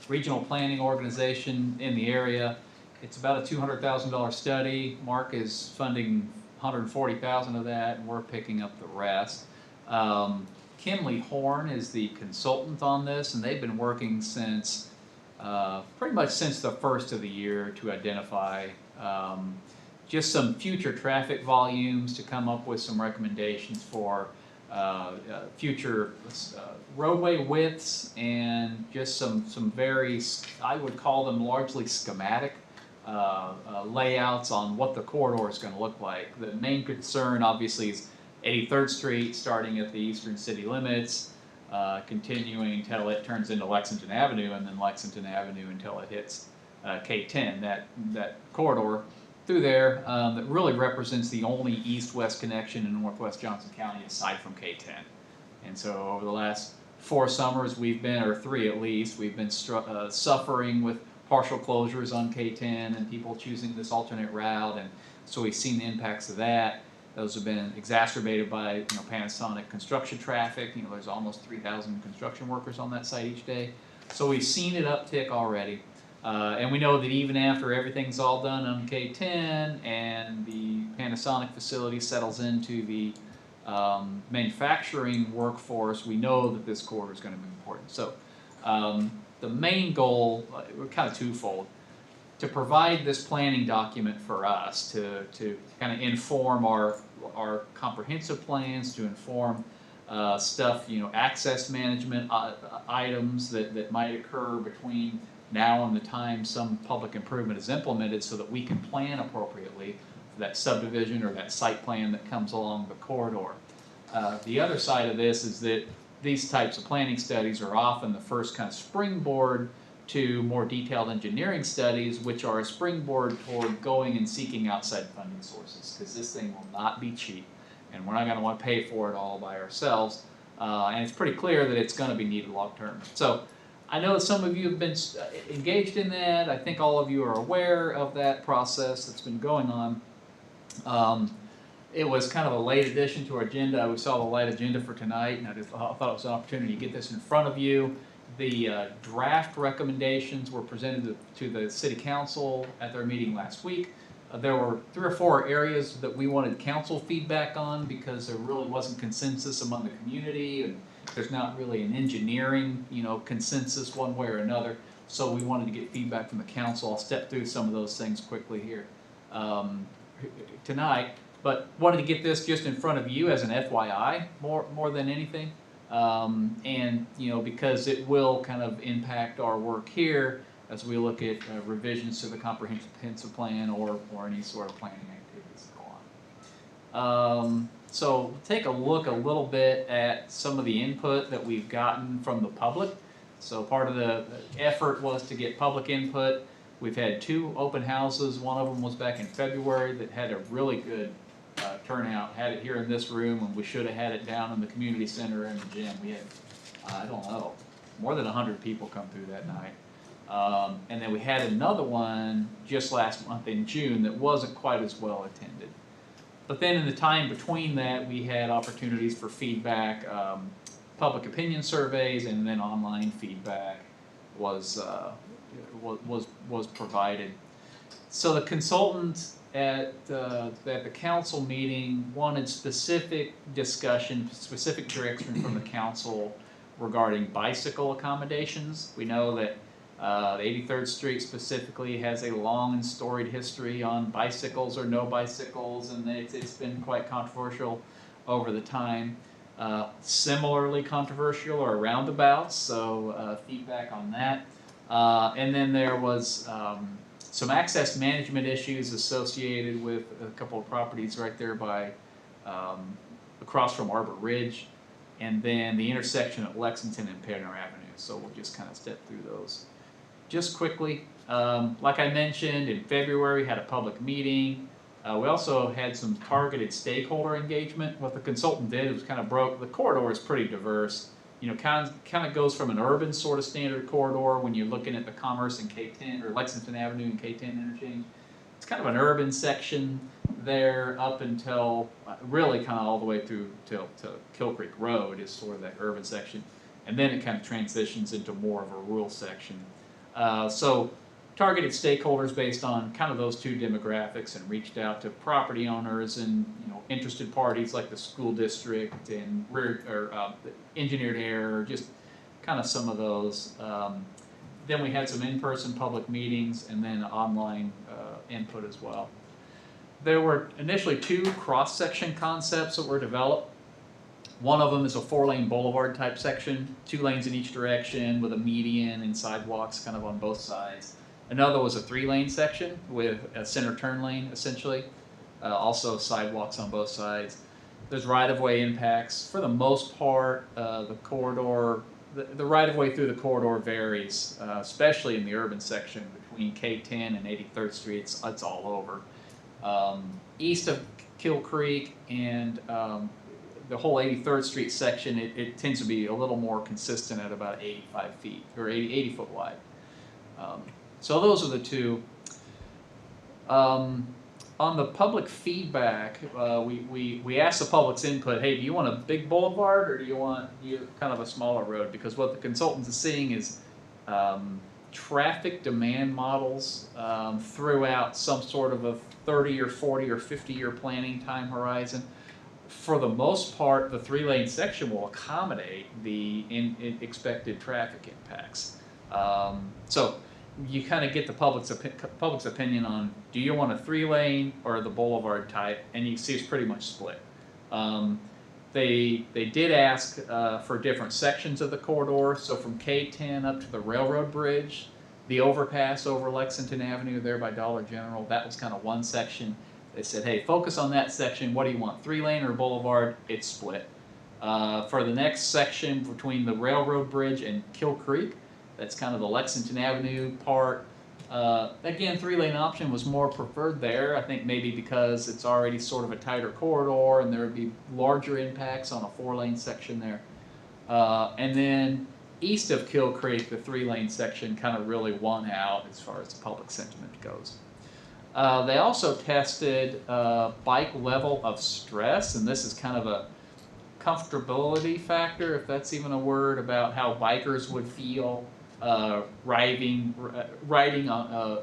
regional planning organization in the area. It's about a $200,000 study. Mark is funding $140,000 of that, and we're picking up the rest. Kimley Horn is the consultant on this, and they've been working since pretty much since the first of the year to identify just some future traffic volumes, to come up with some recommendations for future roadway widths, and just some very, I would call them largely schematic layouts on what the corridor is going to look like. The main concern obviously is 83rd Street starting at the eastern city limits, continuing until it turns into Lexington Avenue, and then Lexington Avenue until it hits K10. That corridor through there that really represents the only east-west connection in northwest Johnson County aside from K10. And so over the last 4 summers we've been, or 3 at least, we've been suffering with partial closures on K10 and people choosing this alternate route, and so we've seen the impacts of that. Those have been exacerbated by Panasonic construction traffic. There's almost 3,000 construction workers on that site each day. So we've seen it uptick already. And we know that even after everything's all done on K10 and the Panasonic facility settles into the manufacturing workforce, we know that this corridor is going to be important. So the main goal, we're kind of twofold: to provide this planning document for us to kind of inform our comprehensive plans, to inform stuff, access management items that might occur between now and the time some public improvement is implemented, so that we can plan appropriately for that subdivision or that site plan that comes along the corridor. The other side of this is that these types of planning studies are often the first kind of springboard to more detailed engineering studies, which are a springboard toward going and seeking outside funding sources, because this thing will not be cheap, and we're not going to want to pay for it all by ourselves. And it's pretty clear that it's going to be needed long term. So I know some of you have been engaged in that. I think all of you are aware of that process that's been going on. It was kind of a late addition to our agenda. We saw the light agenda for tonight, and I thought it was an opportunity to get this in front of you. The draft recommendations were presented to the City Council at their meeting last week. There were 3 or 4 areas that we wanted council feedback on, because there really wasn't consensus among the community, and there's not really an engineering, consensus one way or another. So we wanted to get feedback from the council. I'll step through some of those things quickly here tonight, but wanted to get this just in front of you as an FYI more than anything. And because it will kind of impact our work here as we look at revisions to the comprehensive plan or any sort of planning activities that go on. So take a look a little bit at some of the input that we've gotten from the public. So part of the effort was to get public input. We've had 2 open houses. One of them was back in February that had a really good turnout. Had it here in this room, and we should have had it down in the community center in the gym. We had, I don't know, more than 100 people come through that night. And then we had another one just last month in June that wasn't quite as well attended. But then in the time between that, we had opportunities for feedback, public opinion surveys, and then online feedback was provided. So the consultant at the council meeting wanted specific discussion, specific direction from the council regarding bicycle accommodations. We know that the 83rd Street specifically has a long and storied history on bicycles or no bicycles, and it's been quite controversial over the time. Similarly controversial are roundabouts, so feedback on that. And then there was some access management issues associated with a couple of properties right there by across from Arbor Ridge, and then the intersection at Lexington and Penner Avenue. So we'll just kind of step through those. Just quickly, like I mentioned, in February we had a public meeting. We also had some targeted stakeholder engagement. What the consultant did was kind of broke, the corridor is pretty diverse. You know, kind of goes from an urban sort of standard corridor when you're looking at the Commerce and K10, or Lexington Avenue and K10 interchange. It's kind of an urban section there up until really kind of all the way through to Kill Creek Road is sort of that urban section. And then it kind of transitions into more of a rural section. So targeted stakeholders based on kind of those 2 demographics, and reached out to property owners and interested parties like the school district and engineered air, just kind of some of those. Then we had some in-person public meetings and then online input as well. There were initially 2 cross-section concepts that were developed. One of them is a 4-lane boulevard type section, 2 lanes in each direction with a median and sidewalks kind of on both sides. Another was a 3-lane section with a center turn lane essentially, also sidewalks on both sides. There's right-of-way impacts. For the most part, the corridor, the right-of-way through the corridor varies, especially in the urban section between K10 and 83rd Street. It's all over. East of Kill Creek and the whole 83rd Street section, it tends to be a little more consistent at about 85 feet, or 80 foot wide. So those are the 2. On the public feedback, we asked the public's input, hey, do you want a big boulevard or do you want kind of a smaller road? Because what the consultant is seeing is traffic demand models throughout some sort of a 30 or 40 or 50-year planning time horizon. For the most part, the 3-lane section will accommodate the expected traffic impacts. So you kind of get the public's opinion on, do you want a 3-lane or the boulevard type, and you see it's pretty much split. They did ask for different sections of the corridor, so from K10 up to the railroad bridge, the overpass over Lexington Avenue there by Dollar General, that was kind of one section. They said, hey, focus on that section. What do you want, 3-lane or boulevard? It's split. For the next section between the railroad bridge and Kill Creek, that's kind of the Lexington Avenue part. Again, 3-lane option was more preferred there. I think maybe because it's already sort of a tighter corridor and there would be larger impacts on a 4-lane section there. And then east of Kill Creek, the 3-lane section kind of really won out as far as the public sentiment goes. They also tested bike level of stress, and this is kind of a comfortability factor, if that's even a word, about how bikers would feel riding on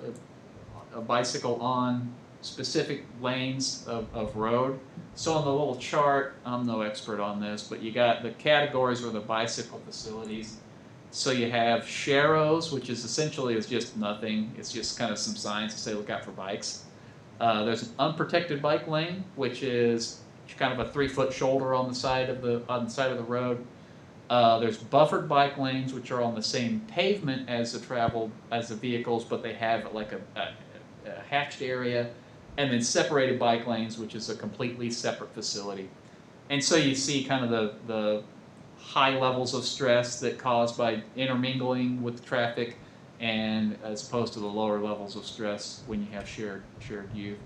a bicycle on specific lanes of road. So on the little chart, I'm no expert on this, but you got the categories were the bicycle facilities. So you have Sharrows, which is essentially just nothing. It's just kind of some signs to say look out for bikes. There's an unprotected bike lane, which is kind of a 3-foot shoulder on the side of the road. There's buffered bike lanes, which are on the same pavement as the vehicles, but they have like a hatched area, and then separated bike lanes, which is a completely separate facility. And so you see kind of the high levels of stress that caused by intermingling with traffic, and as opposed to the lower levels of stress when you have shared youth.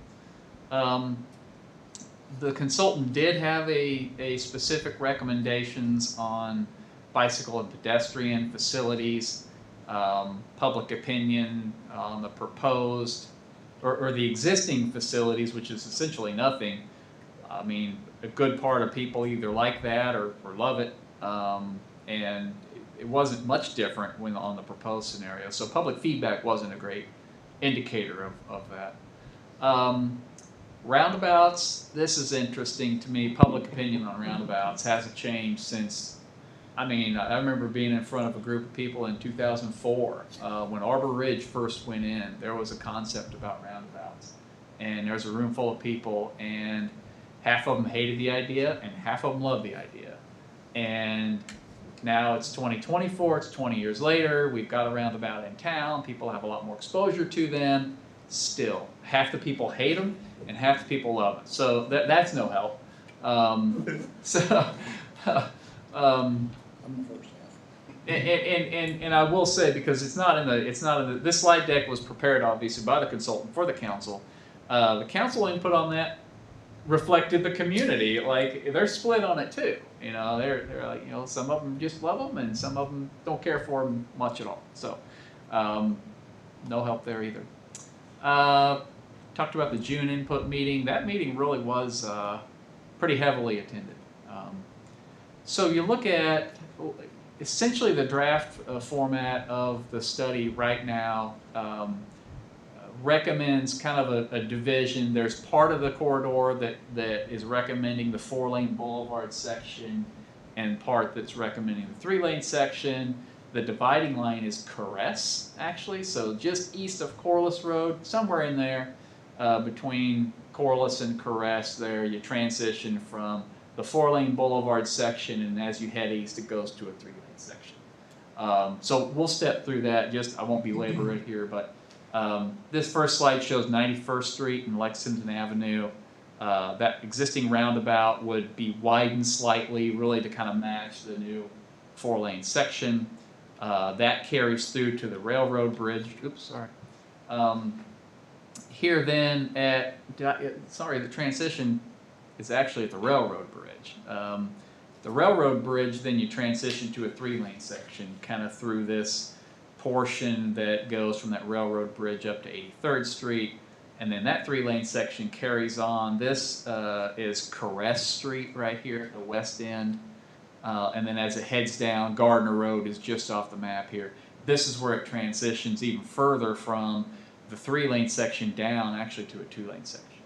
The consultant did have a specific recommendations on bicycle and pedestrian facilities, public opinion on the proposed or the existing facilities, which is essentially nothing. I mean, a good part of people either like that or love it, and it wasn't much different when on the proposed scenario. So public feedback wasn't a great indicator of that. Roundabouts, this is interesting to me. Public opinion on roundabouts hasn't changed since, I mean, I remember being in front of a group of people in 2004 when Arbor Ridge first went in. There was a concept about roundabouts, and there was a room full of people, and half of them hated the idea, and half of them loved the idea. And now it's 2024, it's 20 years later, we've got a roundabout in town, people have a lot more exposure to them. Still, half the people hate them, and half the people love it. So that's no help. I'm the first half. And I will say, because it's not in the this slide deck was prepared obviously by the consultant for the council. The council input on that reflected the community. Like, they're split on it too. You know, they're like, you know, some of them just love them, and some of them don't care for them much at all. So no help there either. Talked about the June input meeting. That meeting really was pretty heavily attended. So you look at essentially the draft format of the study right now. Recommends kind of a division. There's part of the corridor that is recommending the 4-lane boulevard section, and part that's recommending the 3-lane section. The dividing line is Caress, actually, so just east of Corliss Road, somewhere in there between Corliss and Caress there, you transition from the 4-lane boulevard section, and as you head east, it goes to a 3-lane section. So we'll step through that. I won't belabor it here, but this first slide shows 91st Street and Lexington Avenue. That existing roundabout would be widened slightly, really to kind of match the new 4-lane section. That carries through to the railroad bridge. Oops, sorry. Here then the transition is actually at the railroad bridge. The railroad bridge, then you transition to a 3-lane section, kind of through this portion that goes from that railroad bridge up to 83rd Street, and then that 3-lane section carries on. This is Caress Street right here at the west end. And then as it heads down, Gardner Road is just off the map here. This is where it transitions even further from the 3-lane section down actually to a 2-lane section.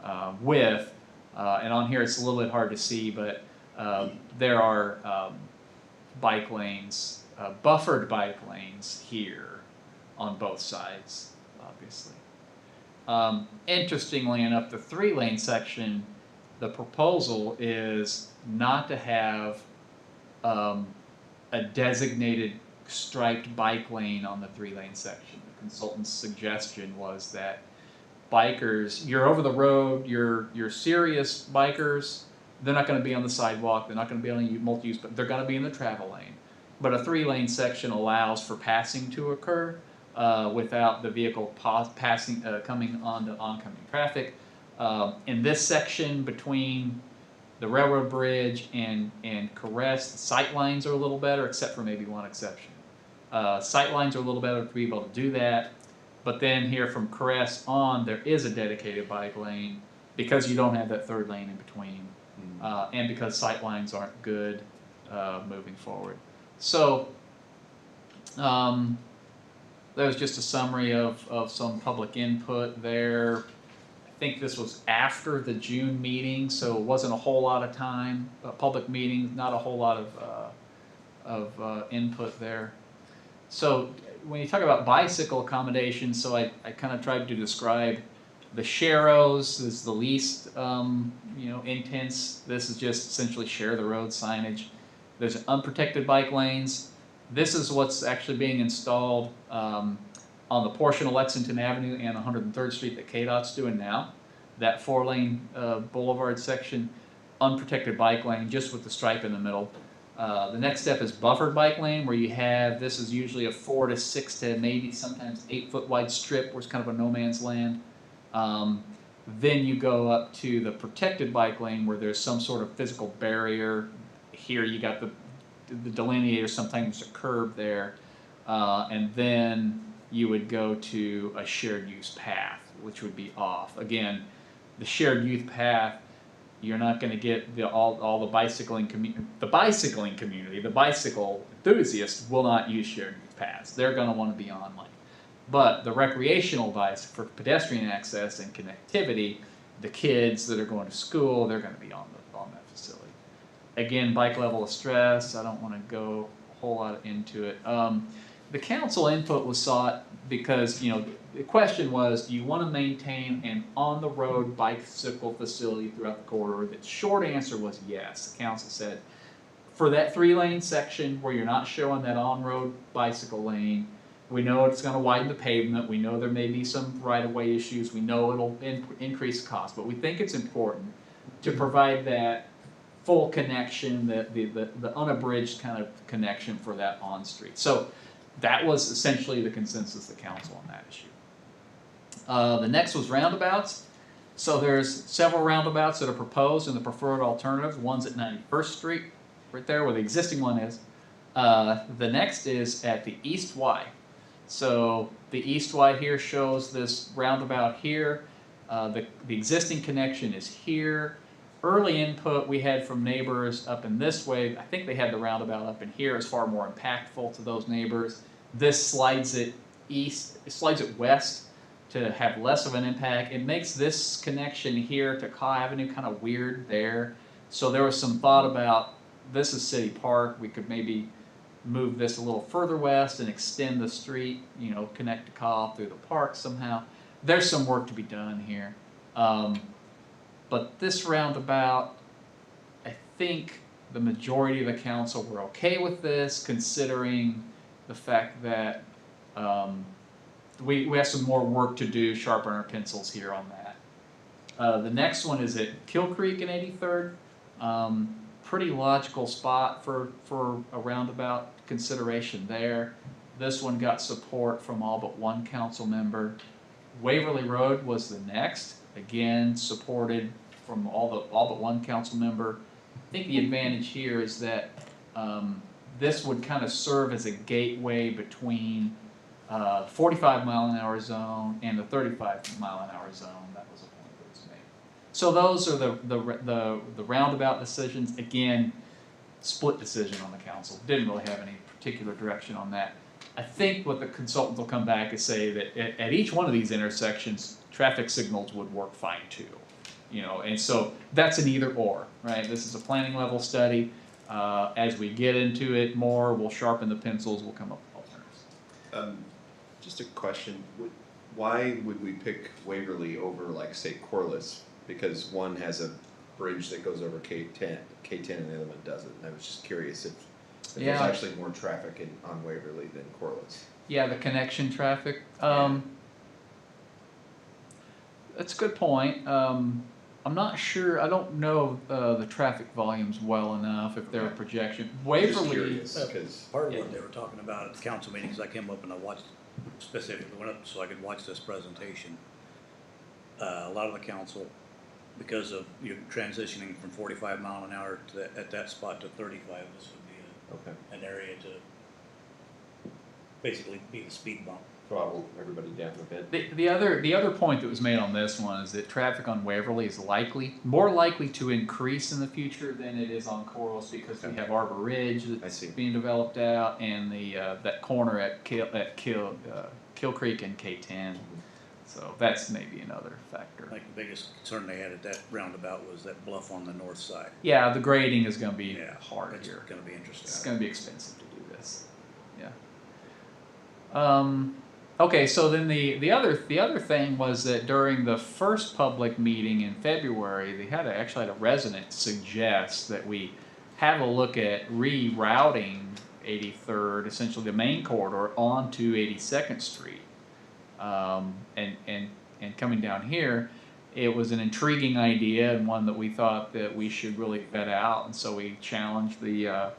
And on here it's a little bit hard to see, but there are bike lanes, buffered bike lanes here on both sides, obviously. Interestingly enough, the 3-lane section, the proposal is not to have a designated striped bike lane on the 3-lane section. The consultant's suggestion was that bikers, you're over the road, you're serious bikers, they're not going to be on the sidewalk, they're not going to be on a multi-use, but they're going to be in the travel lane. But a 3-lane section allows for passing to occur without the vehicle passing, coming onto oncoming traffic. In this section between the railroad bridge and Caress, the sight lines are a little better, except for maybe one exception. Sight lines are a little better to be able to do that. But then here from Caress on, there is a dedicated bike lane because you don't have that 3rd lane in between, and because sight lines aren't good moving forward. So that was just a summary of some public input there. I think this was after the June meeting, so it wasn't a whole lot of time. A public meeting, not a whole lot of input there. So when you talk about bicycle accommodations, so I kind of tried to describe the Sharrows. This is the least intense. This is just essentially share the road signage. There's unprotected bike lanes. This is what's actually being installed on the portion of Lexington Avenue and 103rd Street that KDOT's doing now. That 4-lane boulevard section, unprotected bike lane, just with the stripe in the middle. The next step is buffered bike lane, where you have, this is usually a 4 to 6 to maybe sometimes 8 foot wide strip where it's kind of a no man's land. Then you go up to the protected bike lane where there's some sort of physical barrier. Here you got the delineator, sometimes a curb there. And then you would go to a shared use path, which would be off. Again, the shared use path, you're not going to get all the bicycling community. The bicycling community, the bicycle enthusiasts will not use shared use paths. They're going to want to be on lane. But the recreational bikes for pedestrian access and connectivity, the kids that are going to school, they're going to be on that facility. Again, bike level of stress, I don't want to go a whole lot into it. The council input was sought because, you know, the question was, do you want to maintain an on-the-road bicycle facility throughout the corridor? The short answer was yes. The council said, for that 3-lane section where you're not showing that on-road bicycle lane, we know it's going to widen the pavement. We know there may be some right-of-way issues. We know it'll increase cost, but we think it's important to provide that full connection, the unabridged kind of connection for that on-street. So that was essentially the consensus of the council on that issue. The next was roundabouts. So there's several roundabouts that are proposed in the preferred alternatives. One's at 91st Street, right there where the existing one is. The next is at the East Y. So the East Y here shows this roundabout here. The existing connection is here. Early input we had from neighbors up in this way. I think they had the roundabout up in here. It's far more impactful to those neighbors. This slides it east, it slides it west to have less of an impact. It makes this connection here to Kaw Avenue kind of weird there. So there was some thought about, this is City Park, we could maybe move this a little further west and extend the street, you know, connect to Kaw through the park somehow. There's some work to be done here. But this roundabout, I think the majority of the council were okay with this, considering the fact that we have some more work to do, sharpen our pencils here on that. The next one is at Kill Creek and 83rd. Pretty logical spot for a roundabout consideration there. This one got support from all but one council member. Waverly Road was the next. Again, supported from all but one council member. I think the advantage here is that this would kind of serve as a gateway between 45-mile-an-hour zone and the 35-mile-an-hour zone. That was a point that was made. So those are the roundabout decisions. Again, split decision on the council. Didn't really have any particular direction on that. I think what the consultants will come back and say that at each one of these intersections, traffic signals would work fine too. You know, and so that's an either or, right? This is a planning level study. As we get into it more, we'll sharpen the pencils, we'll come up with alternatives. Just a question, why would we pick Waverly over, like, say, Corliss? Because one has a bridge that goes over K10 and the other one doesn't. And I was just curious if there's actually more traffic on Waverly than Corliss. Yeah, the connection traffic. That's a good point. I'm not sure, I don't know the traffic volumes well enough, if they're a projection. Waverly. Part of what they were talking about at the council meetings, I came up and I watched, specifically went up so I could watch this presentation. A lot of the council, because of you transitioning from 45 mile an hour to at that spot to 35, this would be an area to basically be the speed bump. Throttle everybody down a bit. The other point that was made on this one is that traffic on Waverly is more likely to increase in the future than it is on Corliss, because we have Arbor Ridge that's being developed out, and the that corner at Kill Creek and K10. So that's maybe another factor. Like the biggest concern they had at that roundabout was that bluff on the north side. Yeah, the grading is going to be hard here. It's going to be interesting. It's going to be expensive to do this. Yeah. Okay, so then the other thing was that during the first public meeting in February, they actually had a resident suggest that we have a look at rerouting 83rd, essentially the main corridor, onto 82nd Street, and coming down here. It was an intriguing idea and one that we thought that we should really vet out, and so we challenged the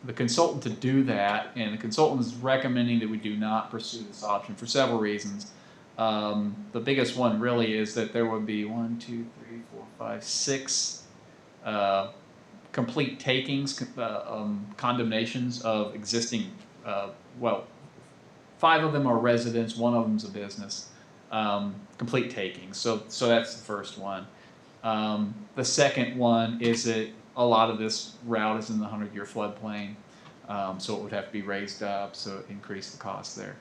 the consultant to do that, and the consultant is recommending that we do not pursue this option for several reasons. The biggest one really is that there would be 6 complete takings, condemnations of existing, 5 of them are residents, 1 of them is a business, complete takings. So that's the first one. The second one is that a lot of this route is in the 100-year floodplain, so it would have to be raised up, so it increased the cost there.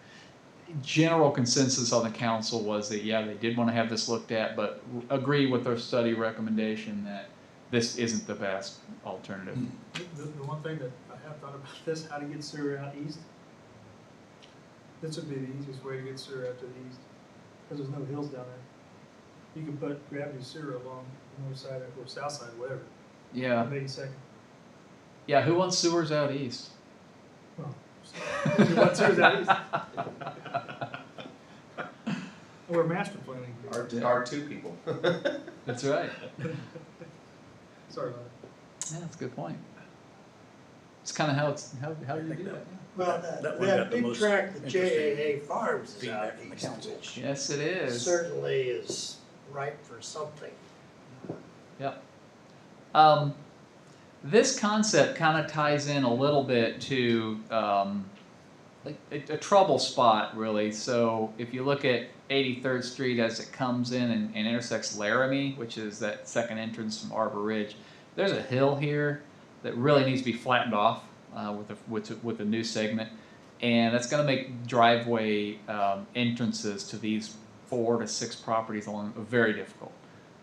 General consensus on the council was that, yeah, they did want to have this looked at, but agree with their study recommendation that this isn't the best alternative. The one thing that I have thought about this, how to get sewer out east. This would be the easiest way to get sewer out to the east, because there's no hills down there. You could put gravity sewer along the north side or south side, whatever. Yeah. 82nd. Yeah, who wants sewers out east? Well, who wants sewers out east? We're master planning. Our 2 people. That's right. Sorry about Yeah, that's a good point. It's kind of how do you do it? Well, That one got that the big most tract that interesting JAA Farms is out feedback from the east, council. which Yes, it is. certainly is ripe for something. Yep. This concept kind of ties in a little bit to like a trouble spot, really. So if you look at 83rd Street as it comes in and intersects Laramie, which is that second entrance from Arbor Ridge, there's a hill here that really needs to be flattened off with a new segment, and that's going to make driveway entrances to these 4 to 6 properties along very difficult.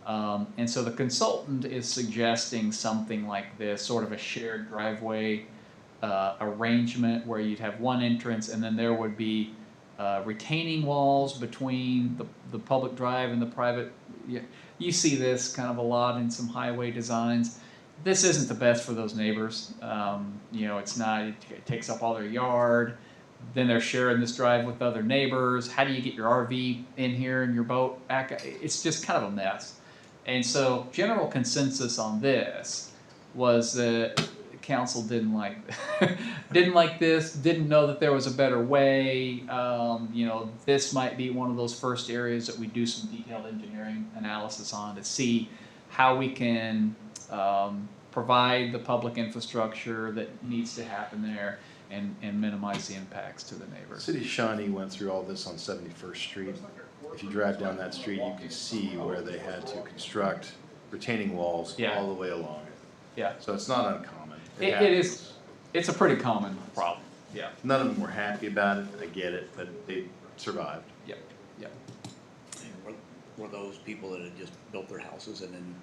And so the consultant is suggesting something like this, sort of a shared driveway arrangement where you'd have one entrance and then there would be retaining walls between the public drive and the private. You see this kind of a lot in some highway designs. This isn't the best for those neighbors. It's not, it takes up all their yard. Then they're sharing this drive with other neighbors. How do you get your RV in here and your boat back? It's just kind of a mess. And so general consensus on this was that council didn't like this, didn't know that there was a better way. This might be one of those first areas that we do some detailed engineering analysis on to see how we can provide the public infrastructure that needs to happen there and minimize the impacts to the neighbors. City of Shawnee went through all this on 71st Street. If you drive down that street, you can see where they had to construct retaining walls all the way along it. Yeah. So it's not uncommon. It is. It's a pretty common problem. Yeah. None of them were happy about it. I get it, but they survived. Yep. Yep. Were those people that had just built their houses and then?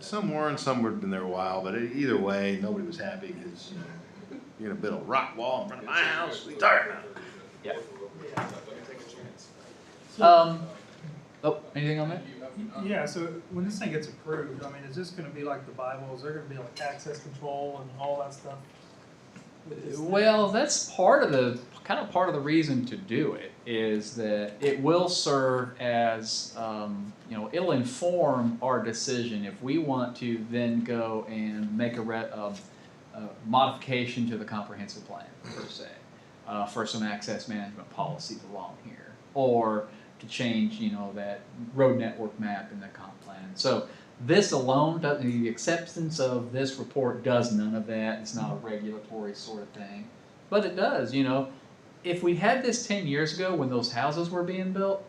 Some were, and some had been there a while. But either way, nobody was happy because you're gonna build a rock wall in front of my house. What are you talking about? Yeah. Anything on that? Yeah, so when this thing gets approved, I mean, is this gonna be like the Bible? Is there gonna be like access control and all that stuff? Well, that's part of the reason to do it is that it will serve as, it'll inform our decision if we want to then go and make a modification to the comprehensive plan, per se, for some access management policies along here, or to change, that road network map in the comp plan. So this alone, the acceptance of this report does none of that. It's not a regulatory sort of thing. But it does, if we had this 10 years ago when those houses were being built,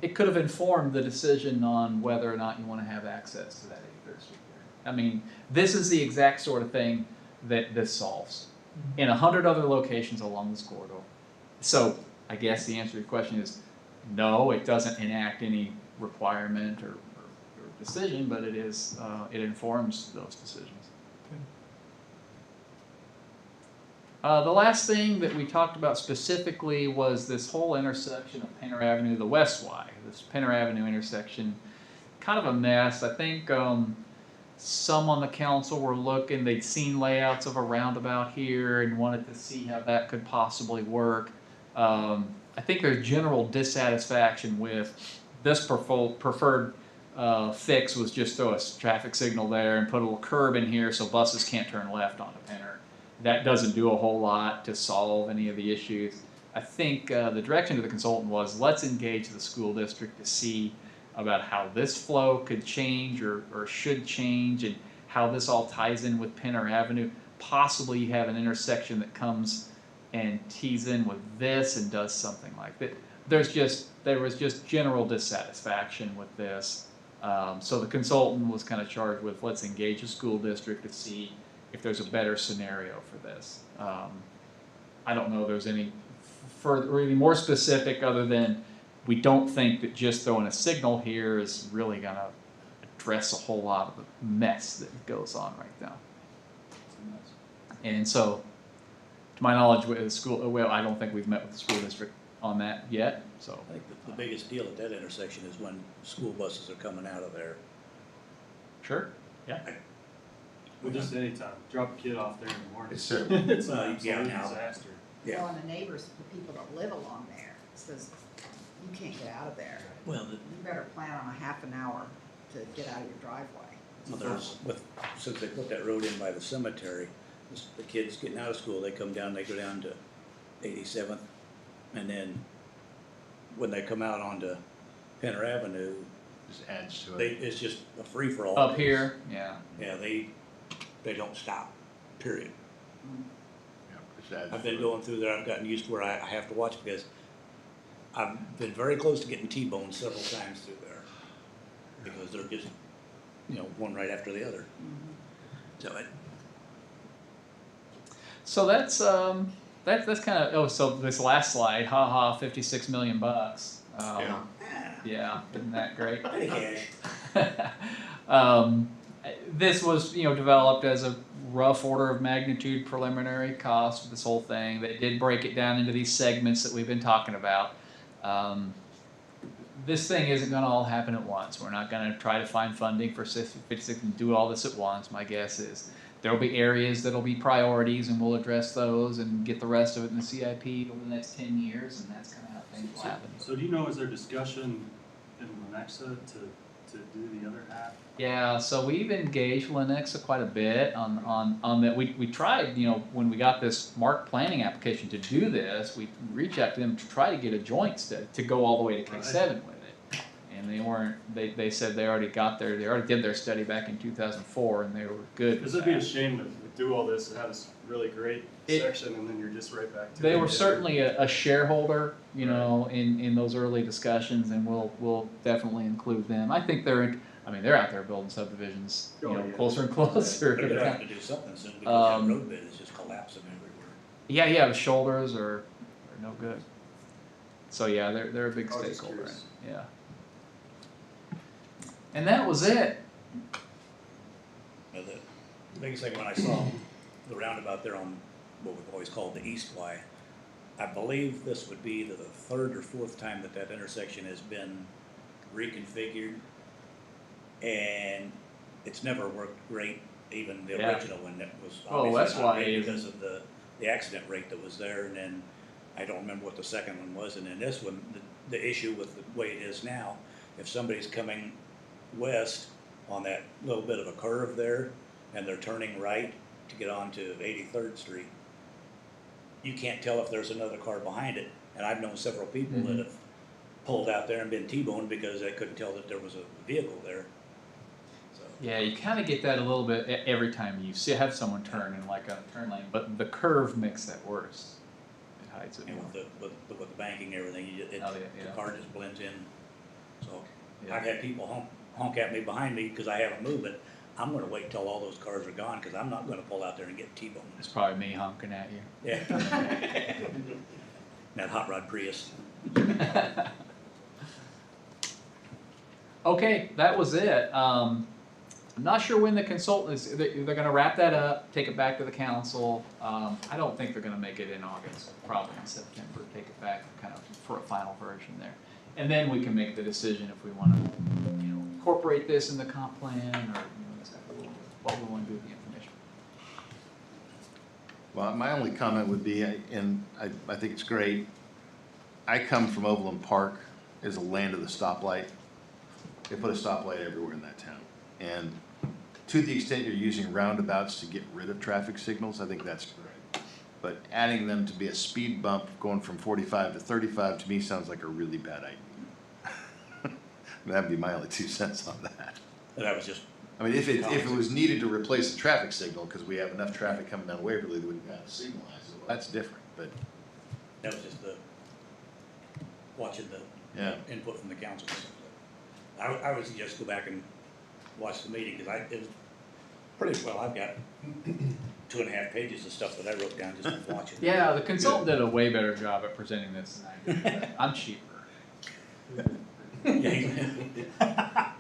it could have informed the decision on whether or not you want to have access to that 83rd Street area. I mean, this is the exact sort of thing that this solves in 100 other locations along this corridor. So I guess the answer to your question is no, it doesn't enact any requirement or decision, but it is it informs those decisions. The last thing that we talked about specifically was this whole intersection of Penner Avenue, the West Y, this Penner Avenue intersection, kind of a mess. I think some on the council were looking, they'd seen layouts of a roundabout here and wanted to see how that could possibly work. I think there's general dissatisfaction with this preferred fix was just throw a traffic signal there and put a little curb in here so buses can't turn left onto Penner. that doesn't do a whole lot to solve any of the issues. I think the direction of the consultant was, let's engage the school district to see about how this flow could change or should change, and how this all ties in with Penner Avenue. Possibly you have an intersection that comes and tees in with this and does something like that. There was just general dissatisfaction with this. So the consultant was kind of charged with, let's engage the school district to see if there's a better scenario for this. I don't know if there's any further, or any more specific other than we don't think that just throwing a signal here is really gonna address a whole lot of the mess that goes on right now. And so, to my knowledge, with the school, well, I don't think we've met with the school district on that yet, so. I think the biggest deal at that intersection is when school buses are coming out of there. Sure, yeah. Well, just anytime, drop a kid off there in the morning. It's true. It's an Yeah, absolute now. disaster. Yeah. Well, and the neighbors, the people that live along there, says, you can't get out of there. Well, You better plan on a half an hour to get out of your driveway. since they put that road in by the cemetery, the kids getting out of school, they come down, they go down to 87th, and then when they come out onto Penner Avenue, Just adds to they, it. it's just a free-for-all. Up here, yeah. Yeah, they don't stop, period. Yeah, just adds I've to been it. going through there, I've gotten used to where I have to watch, because I've been very close to getting T-boned several times through there, because they're just, one right after the other. So So that's kind of, oh, so this last slide, haha, 56 million bucks. Yeah. Yeah, isn't that great? Petty cash. This was, developed as a rough order of magnitude preliminary cost of this whole thing. They did break it down into these segments that we've been talking about. This thing isn't going to all happen at once. We're not going to try to find funding for 56 and do all this at once. My guess is there will be areas that will be priorities, and we'll address those and get the rest of it in the CIP over the next 10 years, and that's kind of how things will happen. So do you know, is there discussion in Lenexa to do the other half? Yeah, so we've engaged Lenexa quite a bit on that. We tried, when we got this MARC planning application to do this, we reached out to them to try to get a joint to go all the way to K7 with it. And they weren't, they said they already did their study back in 2004, and they were good. Because it'd be a shame to do all this and have this really great section, and then you're just right back to it. They were certainly a shareholder, in those early discussions, and we'll definitely include them. I think they're out there building subdivisions, closer and closer. They're gonna have to do something soon, because that road bed is just collapsing everywhere. Yeah, the shoulders are no good. So yeah, they're a big I was just stakeholder. curious. Yeah. And that was it. The biggest thing when I saw the roundabout there on what we've always called the East Y, I believe this would be the third or fourth time that intersection has been reconfigured, and it's never worked great. Even the Yeah. original one that was Oh, that's obviously not why great it- because of the accident rate that was there, and then I don't remember what the second one was, and then this one, the issue with the way it is now, if somebody's coming west on that little bit of a curve there, and they're turning right to get onto 83rd Street, you can't tell if there's another car behind it. And I've known several people that have pulled out there and been T-boned because they couldn't tell that there was a vehicle there. So, Yeah, you kind of get that a little bit every time you have someone turn in like a turn lane, but the curve makes that worse. It hides it and more. with the banking and everything, the Yeah. car just blends in. So Yeah. I've had people honk at me behind me because I haven't moved, but I'm gonna wait till all those cars are gone, because I'm not gonna pull out there and get T-boned. It's probably me honking at you. Yeah. That hot rod Prius. Okay, that was it. I'm not sure when the consultant is, they're gonna wrap that up, take it back to the council. I don't think they're gonna make it in August, probably in September, take it back kind of for a final version there. And then we can make the decision if we wanna, incorporate this in the comp plan, or, exactly what we wanna do with the information. Well, my only comment would be, and I think it's great, I come from Overland Park as a land of the stoplight. They put a stoplight everywhere in that town. And to the extent you're using roundabouts to get rid of traffic signals, I think that's great. but adding them to be a speed bump going from 45 to 35 to me sounds like a really bad idea. That'd be my only 2 cents on that. And that was just, I mean, if it was needed to replace a traffic signal, because we have enough traffic coming down Waverly that we can have to signalize it, well, that's different, but, that was just the, watching the yeah. input from the council. I would suggest go back and watch the meeting, because it was pretty well, I've got 2.5 pages of stuff that I wrote down just from watching. Yeah, the consultant did a way better job at presenting this than I did. but I'm cheaper.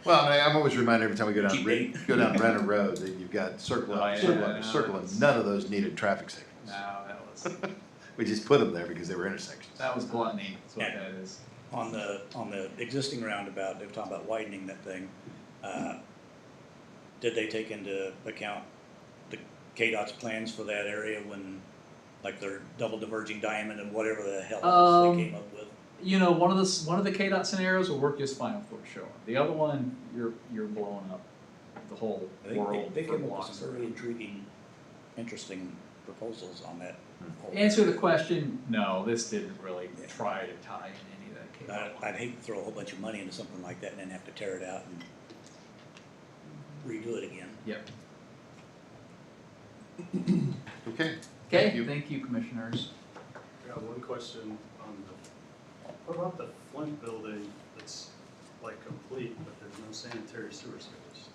Well, I mean, I'm always reminded every time we go down, Keep date. go down Brenner Road, that you've got circle Oh, up, yeah, circle no, up, circle, and it's- none of those needed traffic signals. No, that was We just put them there because they were intersections. that was gluttony. That's what Yeah. that is. On the existing roundabout, they were talking about widening that thing. Did they take into account the KDOT's plans for that area when, like, their double diverging diamond and whatever the hell else they came up with? You know, one of the KDOT scenarios will work just fine for sure. The other one, you're blowing up the whole I think world they for came up with blocks. some very intriguing, interesting proposals on that. whole Answer the question, no, this didn't really try to tie in any of that KDOT. I'd hate to throw a whole bunch of money into something like that and then have to tear it out and redo it again. Yep. Okay. Okay, you. thank you, commissioners. I got one question on what about the Flint building that's like complete, but there's no sanitary sewer service?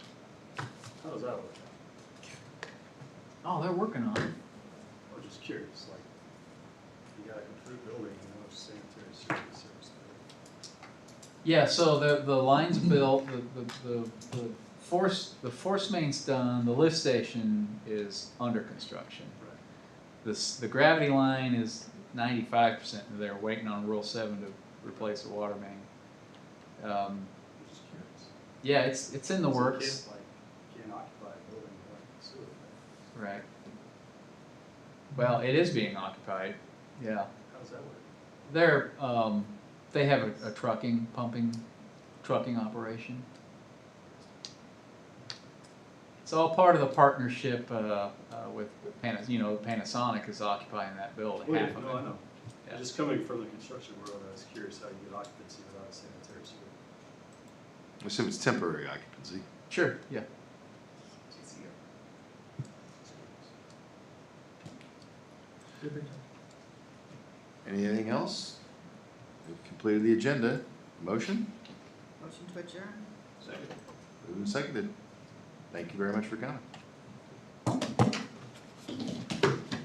How does that work? Oh, they're working on it. I'm just curious, like, you got a complete building and no sanitary sewer service. Yeah, so the line's built, the force main's done, the lift station is under construction. Right. The gravity line is 95% there, waiting on Rural 7 to replace the water main. I'm just curious. Yeah, it's in the So you works. can't occupy a building without sewer. Right. Well, it is being occupied, yeah. How does that work? They're, they have a trucking operation. It's all part of the partnership, with Panasonic is occupying that building, half of it. No, I know. Yeah. Just coming from the construction world, I was curious how you get occupancy without a sanitary sewer. I assume it's temporary occupancy. Sure, yeah. Anything else? We've completed the agenda. Motion? Motion to adjourn? Moved and seconded. Thank you very much for coming.